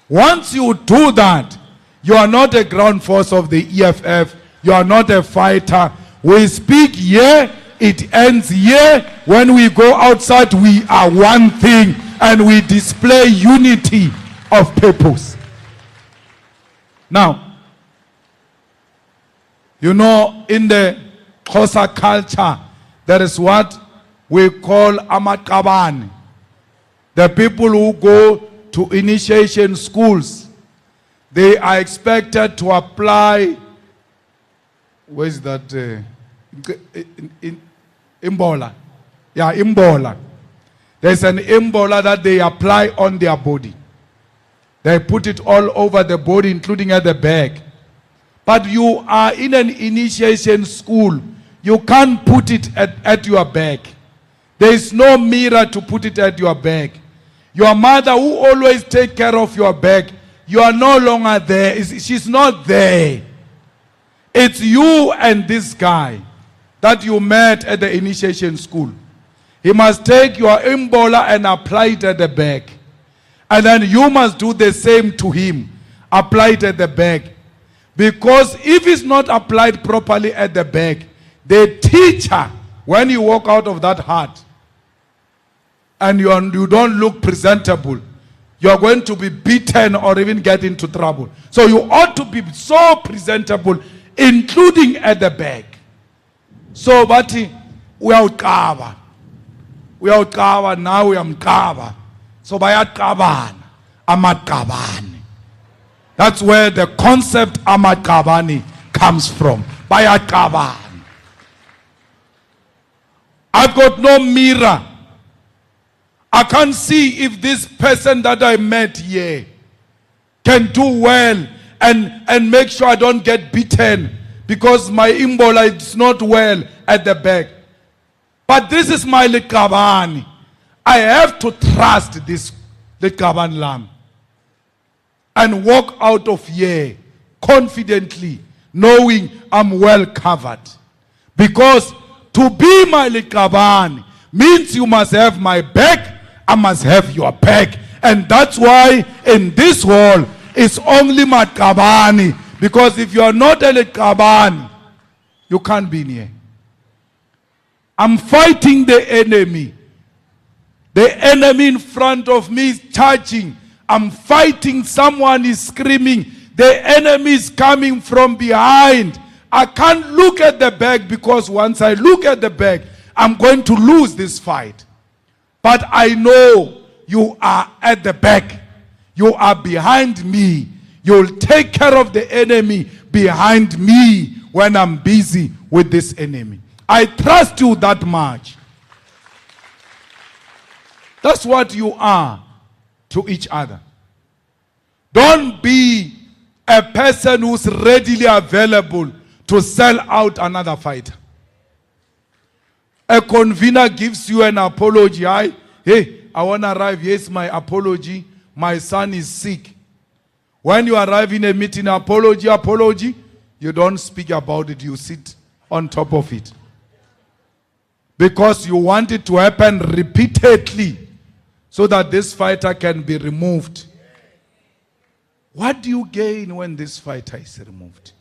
Once you do that, you are not a ground force of the EFF. You are not a fighter. We speak here, it ends here. When we go outside, we are one thing and we display unity of purpose. Now, you know, in the Xhosa culture, there is what we call amakabani. The people who go to initiation schools, they are expected to apply, where is that? Imbola. Yeah, imbola. There's an imbola that they apply on their body. They put it all over the body, including at the back. But you are in an initiation school. You can't put it at your back. There is no mirror to put it at your back. Your mother, who always take care of your back, you are no longer there. She's not there. It's you and this guy that you met at the initiation school. He must take your imbola and apply it at the back. And then you must do the same to him. Apply it at the back. Because if it's not applied properly at the back, the teacher, when you walk out of that hut, and you don't look presentable, you're going to be beaten or even get into trouble. So you ought to be so presentable, including at the back. So, but we are covered. We are covered now. We are covered. So bayakabana, amakabani. That's where the concept amakabani comes from. Bayakabani. I've got no mirror. I can't see if this person that I met here can do well and make sure I don't get beaten because my imbola is not well at the back. But this is my likabani. I have to trust this likabani lamb and walk out of here confidently, knowing I'm well covered. Because to be my likabani means you must have my back, I must have your back. And that's why in this hall, it's only Makabani. Because if you are not a Kabani, you can't be in here. I'm fighting the enemy. The enemy in front of me is charging. I'm fighting, someone is screaming. The enemy is coming from behind. I can't look at the back because once I look at the back, I'm going to lose this fight. But I know you are at the back. You are behind me. You'll take care of the enemy behind me when I'm busy with this enemy. I trust you that much. That's what you are to each other. Don't be a person who's readily available to sell out another fighter. A convener gives you an apology. Hey, I want to arrive. Here's my apology. My son is sick. When you arrive in a meeting, apology, you don't speak about it. You sit on top of it. Because you want it to happen repeatedly so that this fighter can be removed. What do you gain when this fighter is removed?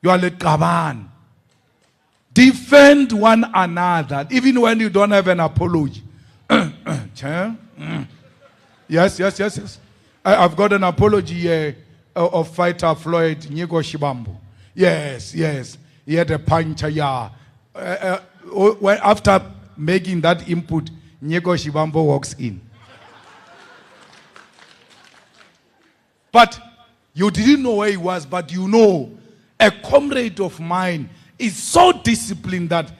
You are like Kaban. Defend one another, even when you don't have an apology. Yes. I've got an apology here of fighter Floyd Nyego Shibambu. Yes. He had a puncture, yeah. After making that input, Nyego Shibambu walks in. But you didn't know where he was, but you know, a comrade of mine is so disciplined that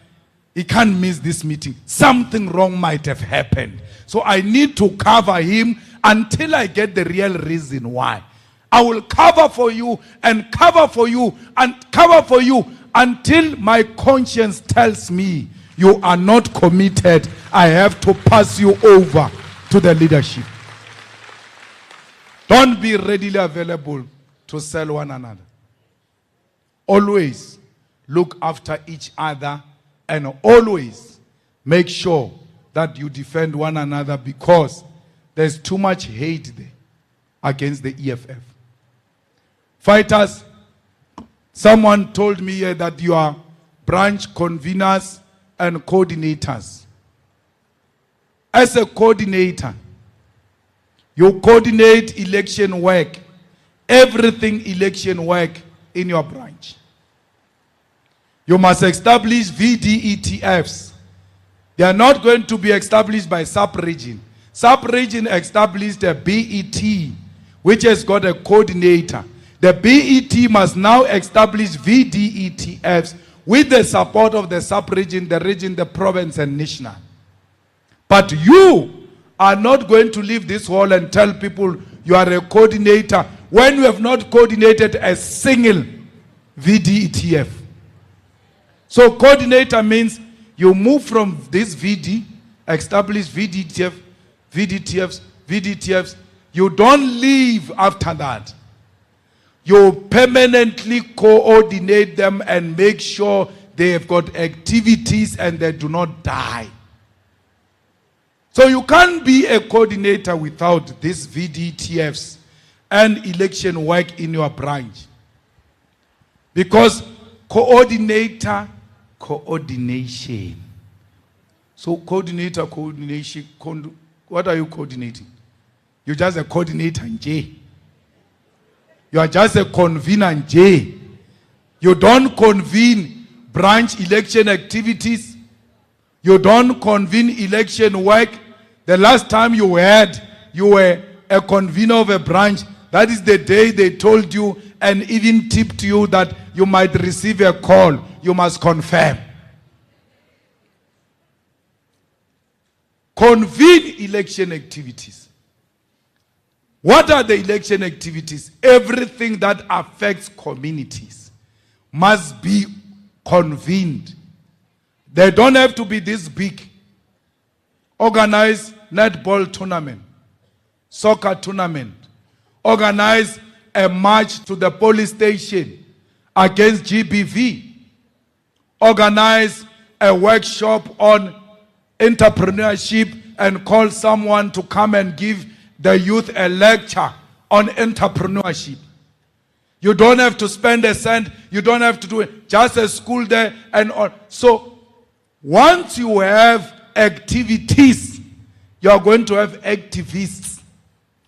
he can't miss this meeting. Something wrong might have happened. So I need to cover him until I get the real reason why. I will cover for you and cover for you and cover for you until my conscience tells me you are not committed. I have to pass you over to the leadership. Don't be readily available to sell one another. Always look after each other and always make sure that you defend one another, because there's too much hate there against the EFF. Fighters, someone told me here that you are branch conveners and coordinators. As a coordinator, you coordinate election work, everything election work in your branch. You must establish VDETFs. They are not going to be established by sub-region. Sub-region established a BET, which has got a coordinator. The BET must now establish VDETFs with the support of the sub-region, the region, the province, and national. But you are not going to leave this hall and tell people you are a coordinator when you have not coordinated a single VDETF. So coordinator means you move from this VD, establish VDTFs. You don't leave after that. You permanently coordinate them and make sure they have got activities and they do not die. So you can't be a coordinator without these VDTFs and election work in your branch. Because coordination. So coordination, what are you coordinating? You're just a coordinator in J. You are just a convener in J. You don't convene branch election activities. You don't convene election work. The last time you were a convener of a branch, that is the day they told you and even tipped you that you might receive a call. You must confirm. Convene election activities. What are the election activities? Everything that affects communities must be convened. They don't have to be this big. Organize netball tournament, soccer tournament. Organize a march to the police station against GBV. Organize a workshop on entrepreneurship and call someone to come and give the youth a lecture on entrepreneurship. You don't have to spend a cent. You don't have to do it. Just a school there and all. So once you have activities, you are going to have activists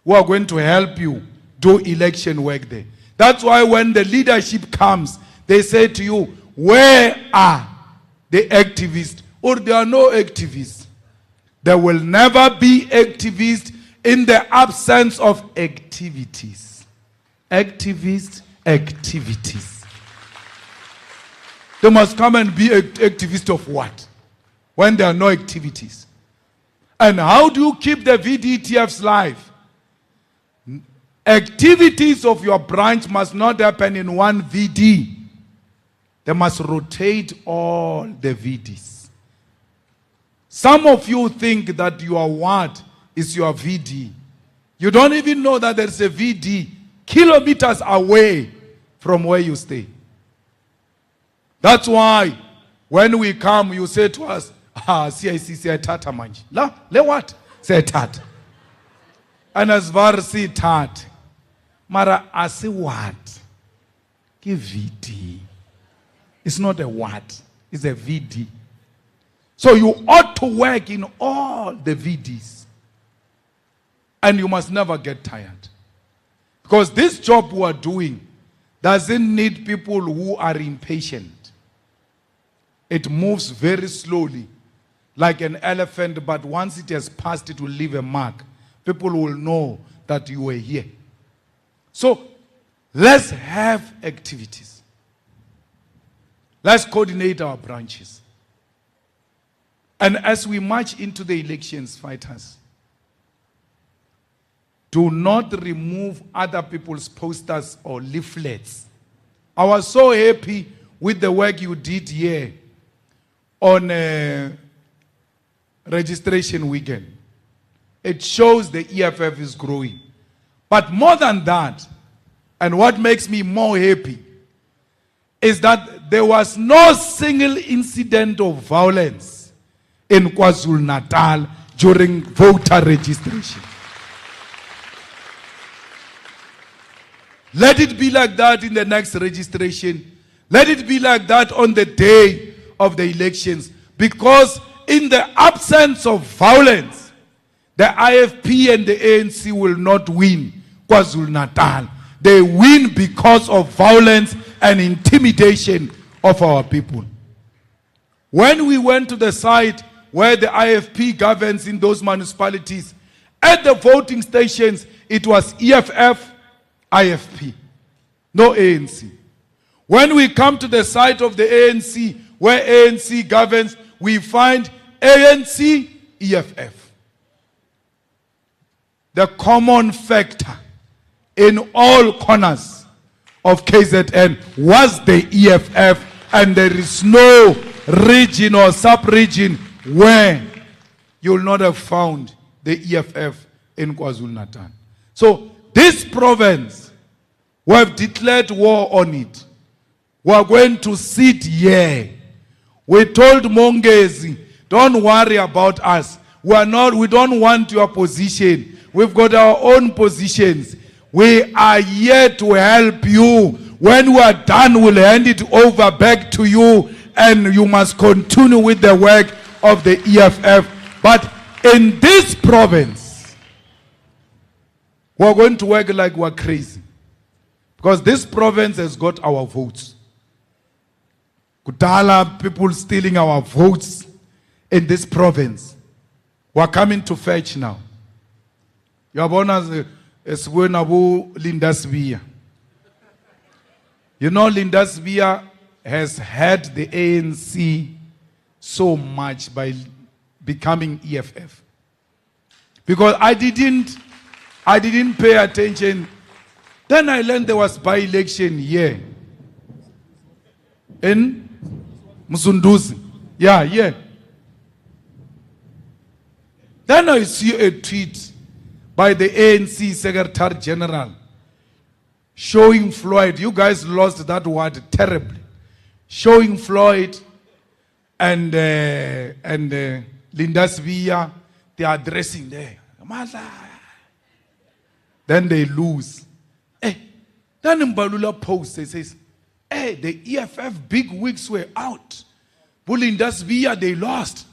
who are going to help you do election work there. That's why when the leadership comes, they say to you, where are the activists? Or there are no activists. There will never be activists in the absence of activities. Activities. They must come and be activists of what? When there are no activities. And how do you keep the VDTFs live? Activities of your branch must not happen in one VD. They must rotate all the VDs. Some of you think that your ward is your VD. You don't even know that there's a VD kilometers away from where you stay. That's why when we come, you say to us, CIC say tata manji. Le what? Say tat. And as far say tat. Mara asi what? Give VD. It's not a what, it's a VD. So you ought to work in all the VDs. And you must never get tired. Because this job we are doing doesn't need people who are impatient. It moves very slowly, like an elephant, but once it has passed, it will leave a mark. People will know that you were here. So, let's have activities. Let's coordinate our branches. And as we march into the elections, fighters, do not remove other people's posters or leaflets. I was so happy with the work you did here on registration weekend. It shows the EFF is growing. But more than that, and what makes me more happy, is that there was no single incident of violence in KwaZulu-Natal during voter registration. Let it be like that in the next registration. Let it be like that on the day of the elections. Because in the absence of violence, the IFP and the ANC will not win KwaZulu-Natal. They win because of violence and intimidation of our people. When we went to the site where the IFP governs in those municipalities, at the voting stations, it was EFF, IFP, no ANC. When we come to the site of the ANC, where ANC governs, we find ANC, EFF. The common factor in all corners of KZN was the EFF, and there is no region or sub-region where you will not have found the EFF in KwaZulu-Natal. So this province, we have declared war on it. We are going to sit here. We told Mongezi, don't worry about us. We don't want your position. We've got our own positions. We are here to help you. When we are done, we'll hand it over back to you, and you must continue with the work of the EFF. But in this province, we're going to work like we're crazy. Because this province has got our votes. Kudala, people stealing our votes in this province. We're coming to fetch now. Yabona eswenabu Lindasvia. You know, Lindasvia has had the ANC so much by becoming EFF. Because I didn't pay attention. Then I learned there was by-election here in Msunduzi. Yeah. Then I see a tweet by the ANC Secretary General showing Floyd. You guys lost that word terribly. Showing Floyd and Lindasvia, they are addressing there. Then they lose. Then Mbalula post, it says, the EFF big wigs were out. Lindasvia, they lost.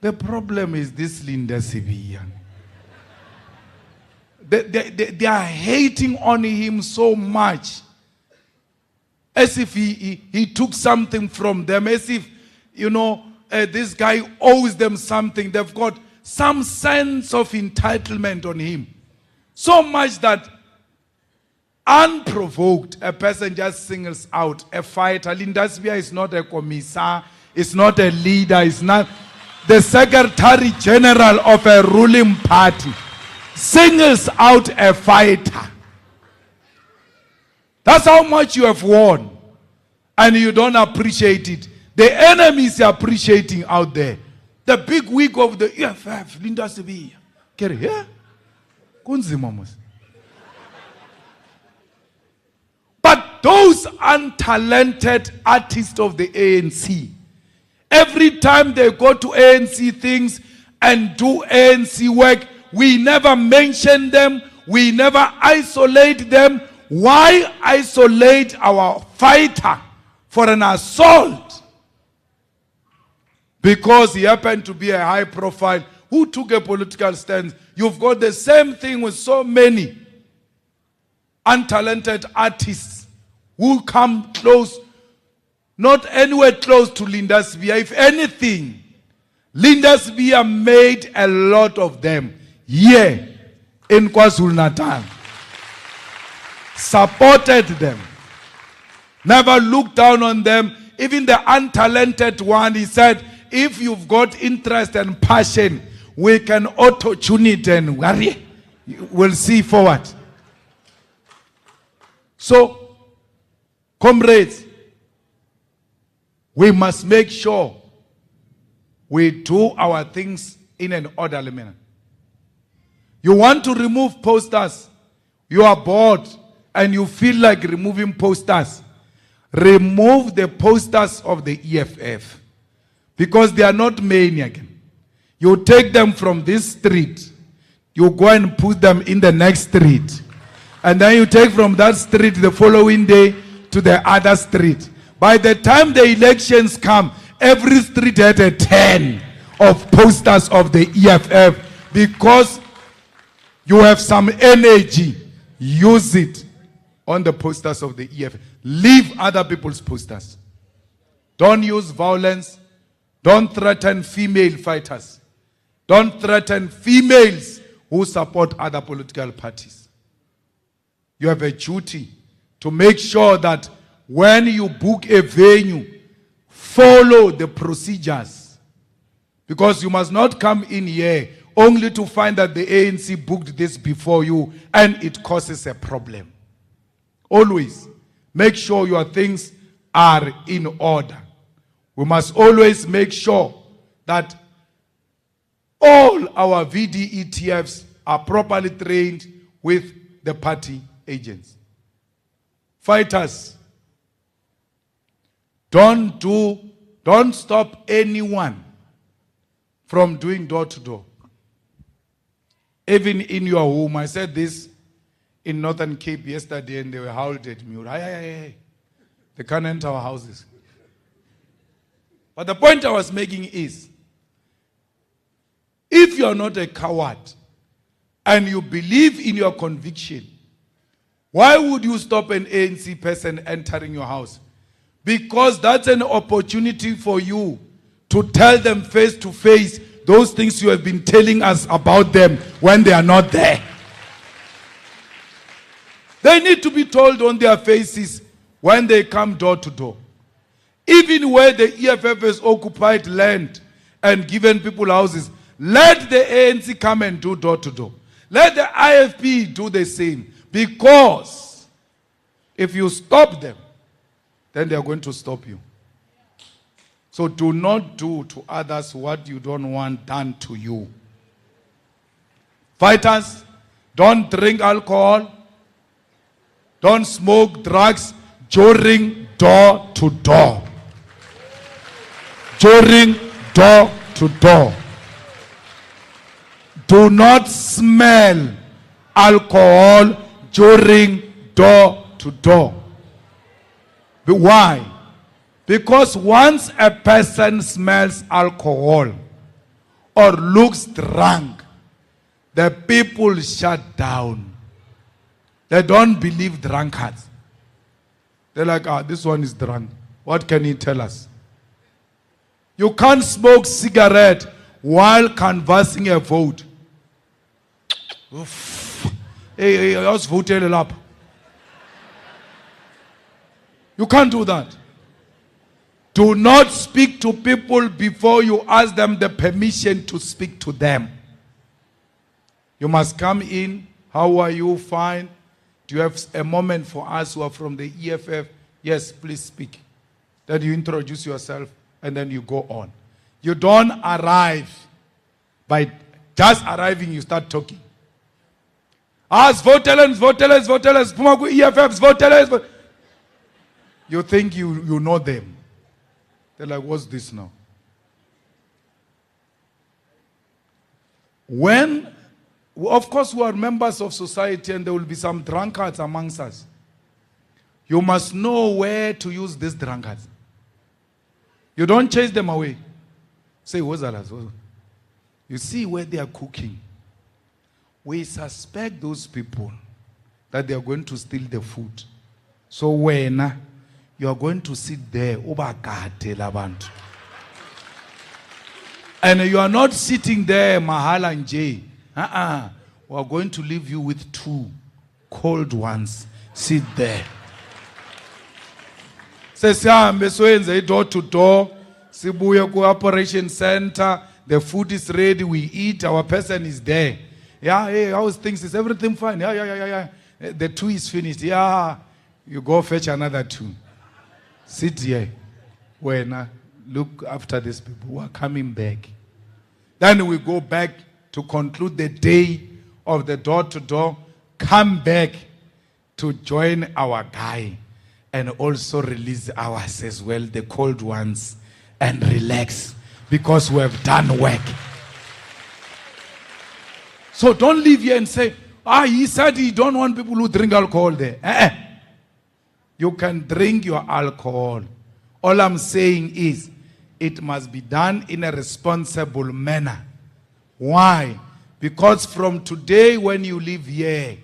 The problem is this Lindasvia. They are hating on him so much. As if he took something from them. As if, this guy owes them something. They've got some sense of entitlement on him. So much that unprovoked, a person just singles out a fighter. Lindasvia is not a commissar, is not a leader, is not the Secretary General of a ruling party. Singles out a fighter. That's how much you have won. And you don't appreciate it. The enemy is appreciating out there. The big wig of the EFF, Lindasvia. Get it here? But those untalented artists of the ANC, every time they go to ANC things and do ANC work, we never mention them, we never isolate them. Why isolate our fighter for an assault because he happened to be a high profile who took a political stance. You've got the same thing with so many untalented artists who come close, not anywhere close to Linda Spear. If anything, Linda Spear made a lot of them here in KwaZulu-Natal. Supported them. Never looked down on them. Even the untalented one, he said, if you've got interest and passion, we can auto-tune it and we'll see forward. So, comrades, we must make sure we do our things in an orderly manner. You want to remove posters, you are bored, and you feel like removing posters. Remove the posters of the EFF, because they are not many again. You take them from this street, you go and put them in the next street, and then you take from that street the following day to the other street. By the time the elections come, every street had a 10 of posters of the EFF, because you have some energy. Use it on the posters of the EFF. Leave other people's posters. Don't use violence. Don't threaten female fighters. Don't threaten females who support other political parties. You have a duty to make sure that when you book a venue, follow the procedures. Because you must not come in here only to find that the ANC booked this before you and it causes a problem. Always make sure your things are in order. We must always make sure that all our VDETFs are properly trained with the party agents. Fighters, don't stop anyone from doing door-to-door. Even in your home, I said this in Northern Cape yesterday, and they were howled at me. Hey. They can't enter our houses. But the point I was making is, if you are not a coward and you believe in your conviction, why would you stop an ANC person entering your house? Because that's an opportunity for you to tell them face to face those things you have been telling us about them when they are not there. They need to be told on their faces when they come door to door. Even where the EFF has occupied land and given people houses, let the ANC come and do door to door. Let the IFP do the same. Because if you stop them, then they are going to stop you. So do not do to others what you don't want done to you. Fighters, don't drink alcohol. Don't smoke drugs during door to door. During door to door. Do not smell alcohol during door to door. But why? Because once a person smells alcohol or looks drunk, the people shut down. They don't believe drunkards. They're like, this one is drunk. What can he tell us? You can't smoke cigarette while canvassing a vote. Hey, let's vote it up. You can't do that. Do not speak to people before you ask them the permission to speak to them. You must come in. How are you? Fine. Do you have a moment for us who are from the EFF? Yes, please speak. Then you introduce yourself and then you go on. You don't arrive by just arriving, you start talking. Votelens, Pumaku EFFs, votelens. You think you know them. They're like, what's this now? Of course, we are members of society and there will be some drunkards amongst us. You must know where to use these drunkards. You don't chase them away. Say, Wozala. You see where they are cooking. We suspect those people that they are going to steal the food. So when you are going to sit there, and you are not sitting there, Mahala and Jay. We are going to leave you with 2 cold ones. Sit there. Sihambe soyenze door to door. Sibuye ku operation center. The food is ready. We eat. Our person is there. Yeah, hey, how's things? Is everything fine? Yeah. The 2 is finished. Yeah. You go fetch another 2. Sit here. When look after these people who are coming back. Then we go back to conclude the day of the door to door. Come back to join our guy and also release ours as well, the cold ones, and relax because we have done work. So don't leave here and say, he said he don't want people who drink alcohol there. You can drink your alcohol. All I'm saying is, it must be done in a responsible manner. Why? Because from today when you live here,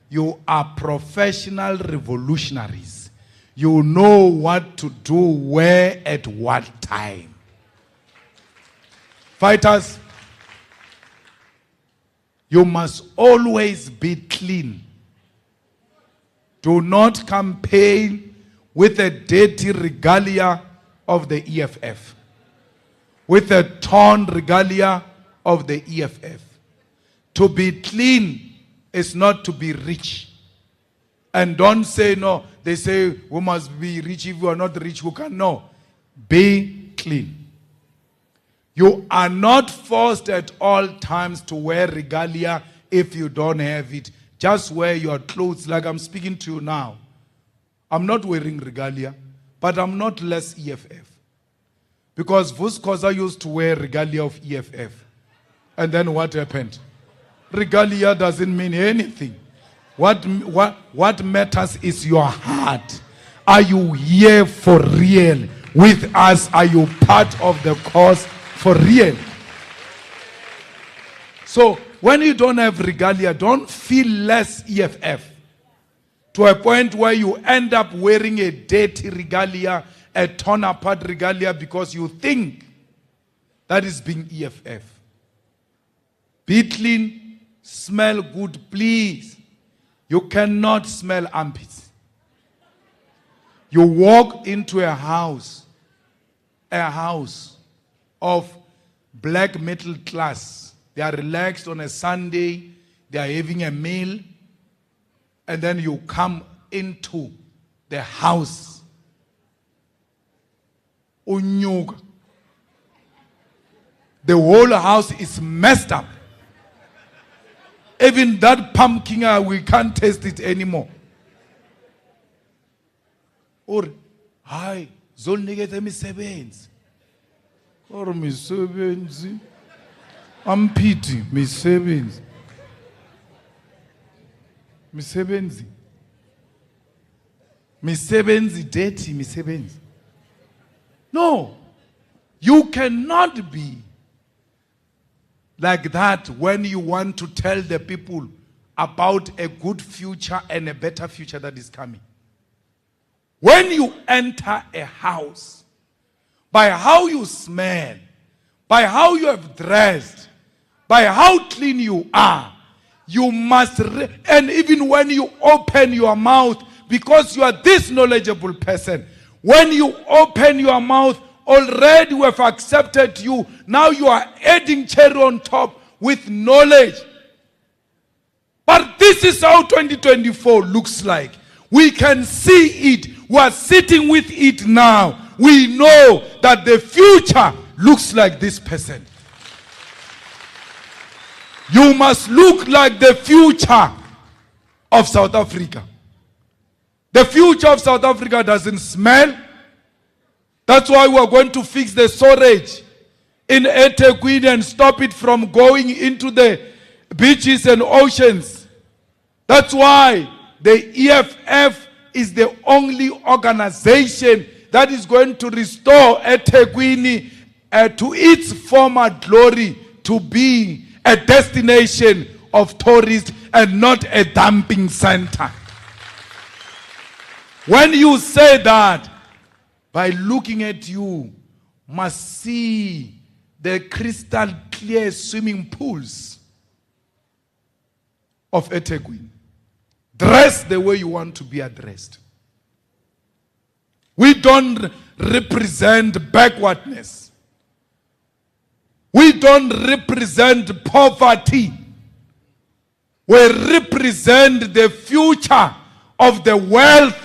you are professional revolutionaries. You know what to do, where, at what time. Fighters, you must always be clean. Do not campaign with the dirty regalia of the EFF, with the torn regalia of the EFF. To be clean is not to be rich. And don't say no. They say we must be rich. If you are not rich, who can? No. Be clean. You are not forced at all times to wear regalia if you don't have it. Just wear your clothes like I'm speaking to you now. I'm not wearing regalia, but I'm not less EFF. Because Vuskoza used to wear regalia of EFF. And then what happened? Regalia doesn't mean anything. What matters is your heart. Are you here for real with us? Are you part of the cause for real? So when you don't have regalia, don't feel less EFF to a point where you end up wearing a dirty regalia, a torn apart regalia because you think that is being EFF. Be clean, smell good, please. You cannot smell armpits. You walk into a house of black middle class. They are relaxed on a Sunday. They are having a meal. And then you come into the house. Unyuga. The whole house is messed up. Even that pumpkin, we can't taste it anymore. Or, hi, zolnikete misebenzi. Or misebenzi. I'm pity, misebenzi. Misebenzi. Misebenzi, dirty misebenzi. No, you cannot be like that when you want to tell the people about a good future and a better future that is coming. When you enter a house, by how you smell, by how you have dressed, by how clean you are, you must, and even when you open your mouth, because you are this knowledgeable person, when you open your mouth, already we have accepted you. Now you are adding cherry on top with knowledge. But this is how 2024 looks like. We can see it. We are sitting with it now. We know that the future looks like this person. You must look like the future of South Africa. The future of South Africa doesn't smell. That's why we are going to fix the storage in eThekwini and stop it from going into the beaches and oceans. That's why the EFF is the only organization that is going to restore eThekwini to its former glory, to be a destination of tourists and not a dumping center. When you say that, by looking at you, must see the crystal clear swimming pools of eThekwini. Dress the way you want to be addressed. We don't represent backwardness. We don't represent poverty. We represent the future of the wealth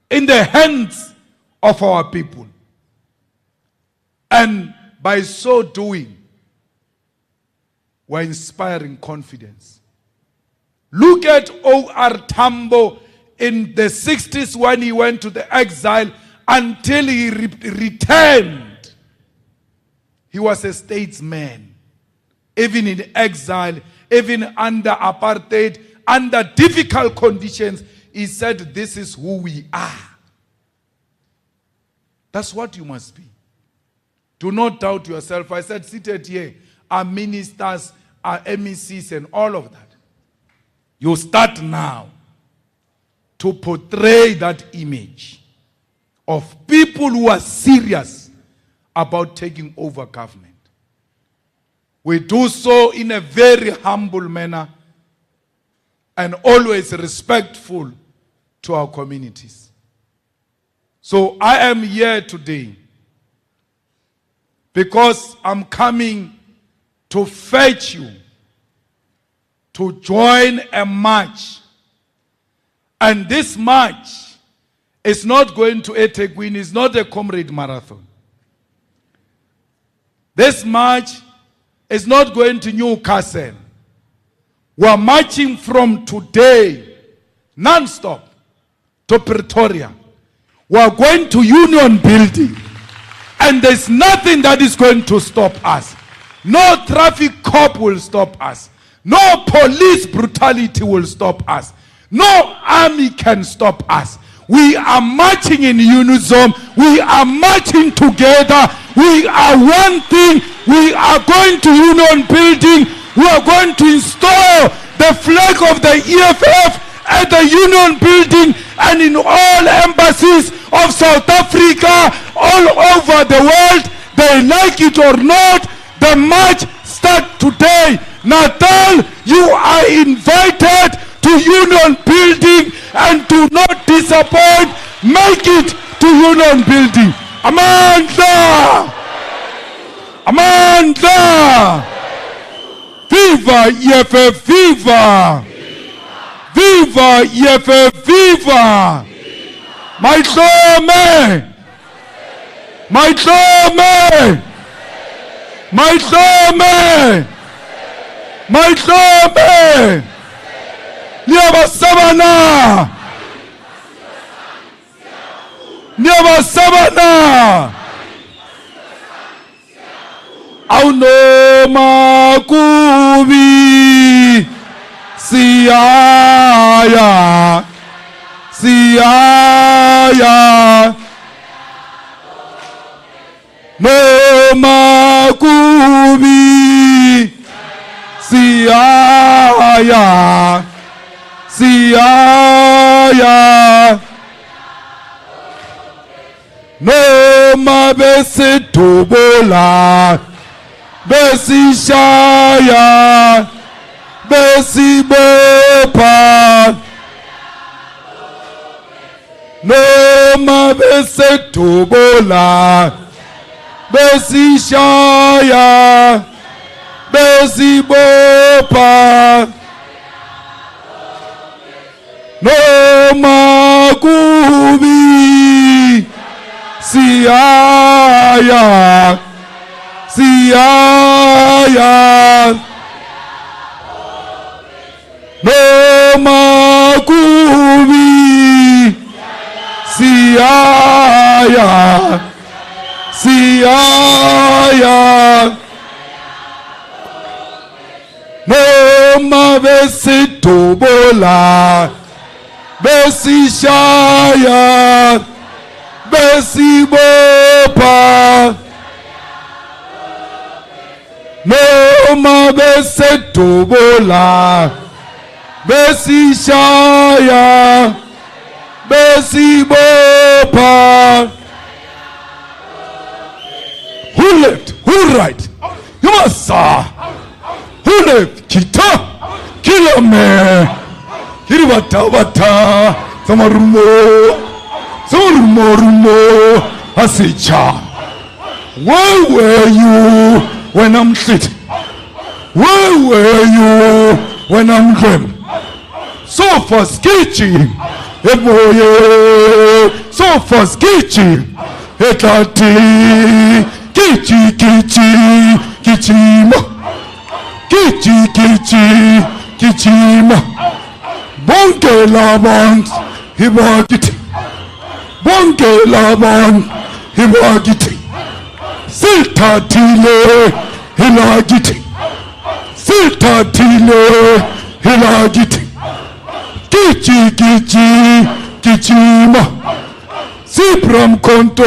in the hands of our people. And by so doing, we're inspiring confidence. Look at O.R. Tambo in the 60s when he went to the exile until he returned. He was a statesman. Even in exile, even under apartheid, under difficult conditions, he said, this is who we are. That's what you must be. Do not doubt yourself. I said, seated here are ministers, are MECs, and all of that. You start now to portray that image of people who are serious about taking over government. We do so in a very humble manner and always respectful to our communities. So I am here today because I'm coming to fetch you to join a march. And this march is not going to eThekwini, it's not a comrade marathon. This march is not going to Newcastle. We are marching from today, non-stop, to Pretoria. We are going to Union Building. And there's nothing that is going to stop us. No traffic cop will stop us. No police brutality will stop us. No army can stop us. We are marching in unison. We are marching together. We are one thing. We are going to Union Building. We are going to install the flag of the EFF at the Union Building and in all embassies of South Africa, all over the world. They like it or not, the march starts today. Natal, you are invited to Union Building and do not disappoint. Make it to Union Building. Amandla! Amandla! Viva EFF, viva! Viva EFF, viva! My Tome! My Tome! My Tome! My Tome! Niyabasabana! Niyabasabana! Aunoma kubi siyaya siyaya noma kubi siyaya siyaya noma besidubula besishaya besibopha noma besidubula besishaya besibopha noma kubi siyaya siyaya noma kubi siyaya siyaya noma besidubula besishaya besibopha noma besedubula besishaya besibopha. Who left? Who right? You must who left? Kita kilame kiribata samarumo asicha. Where were you when I'm sitting? Where were you when I'm dreaming? So for sketching, so for sketching, etati, kichi kichi, kichima, kichi kichi, kichima, bonke labang, hibagiti, bonke labang, hibagiti, siltatile, hilagiti, siltatile, hilagiti. Kichi kichi kichima Sipram Konto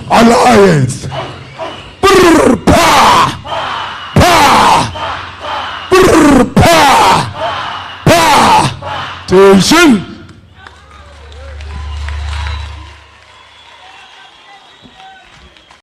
Alliance. Brr pa pa brr pa pa. Tension.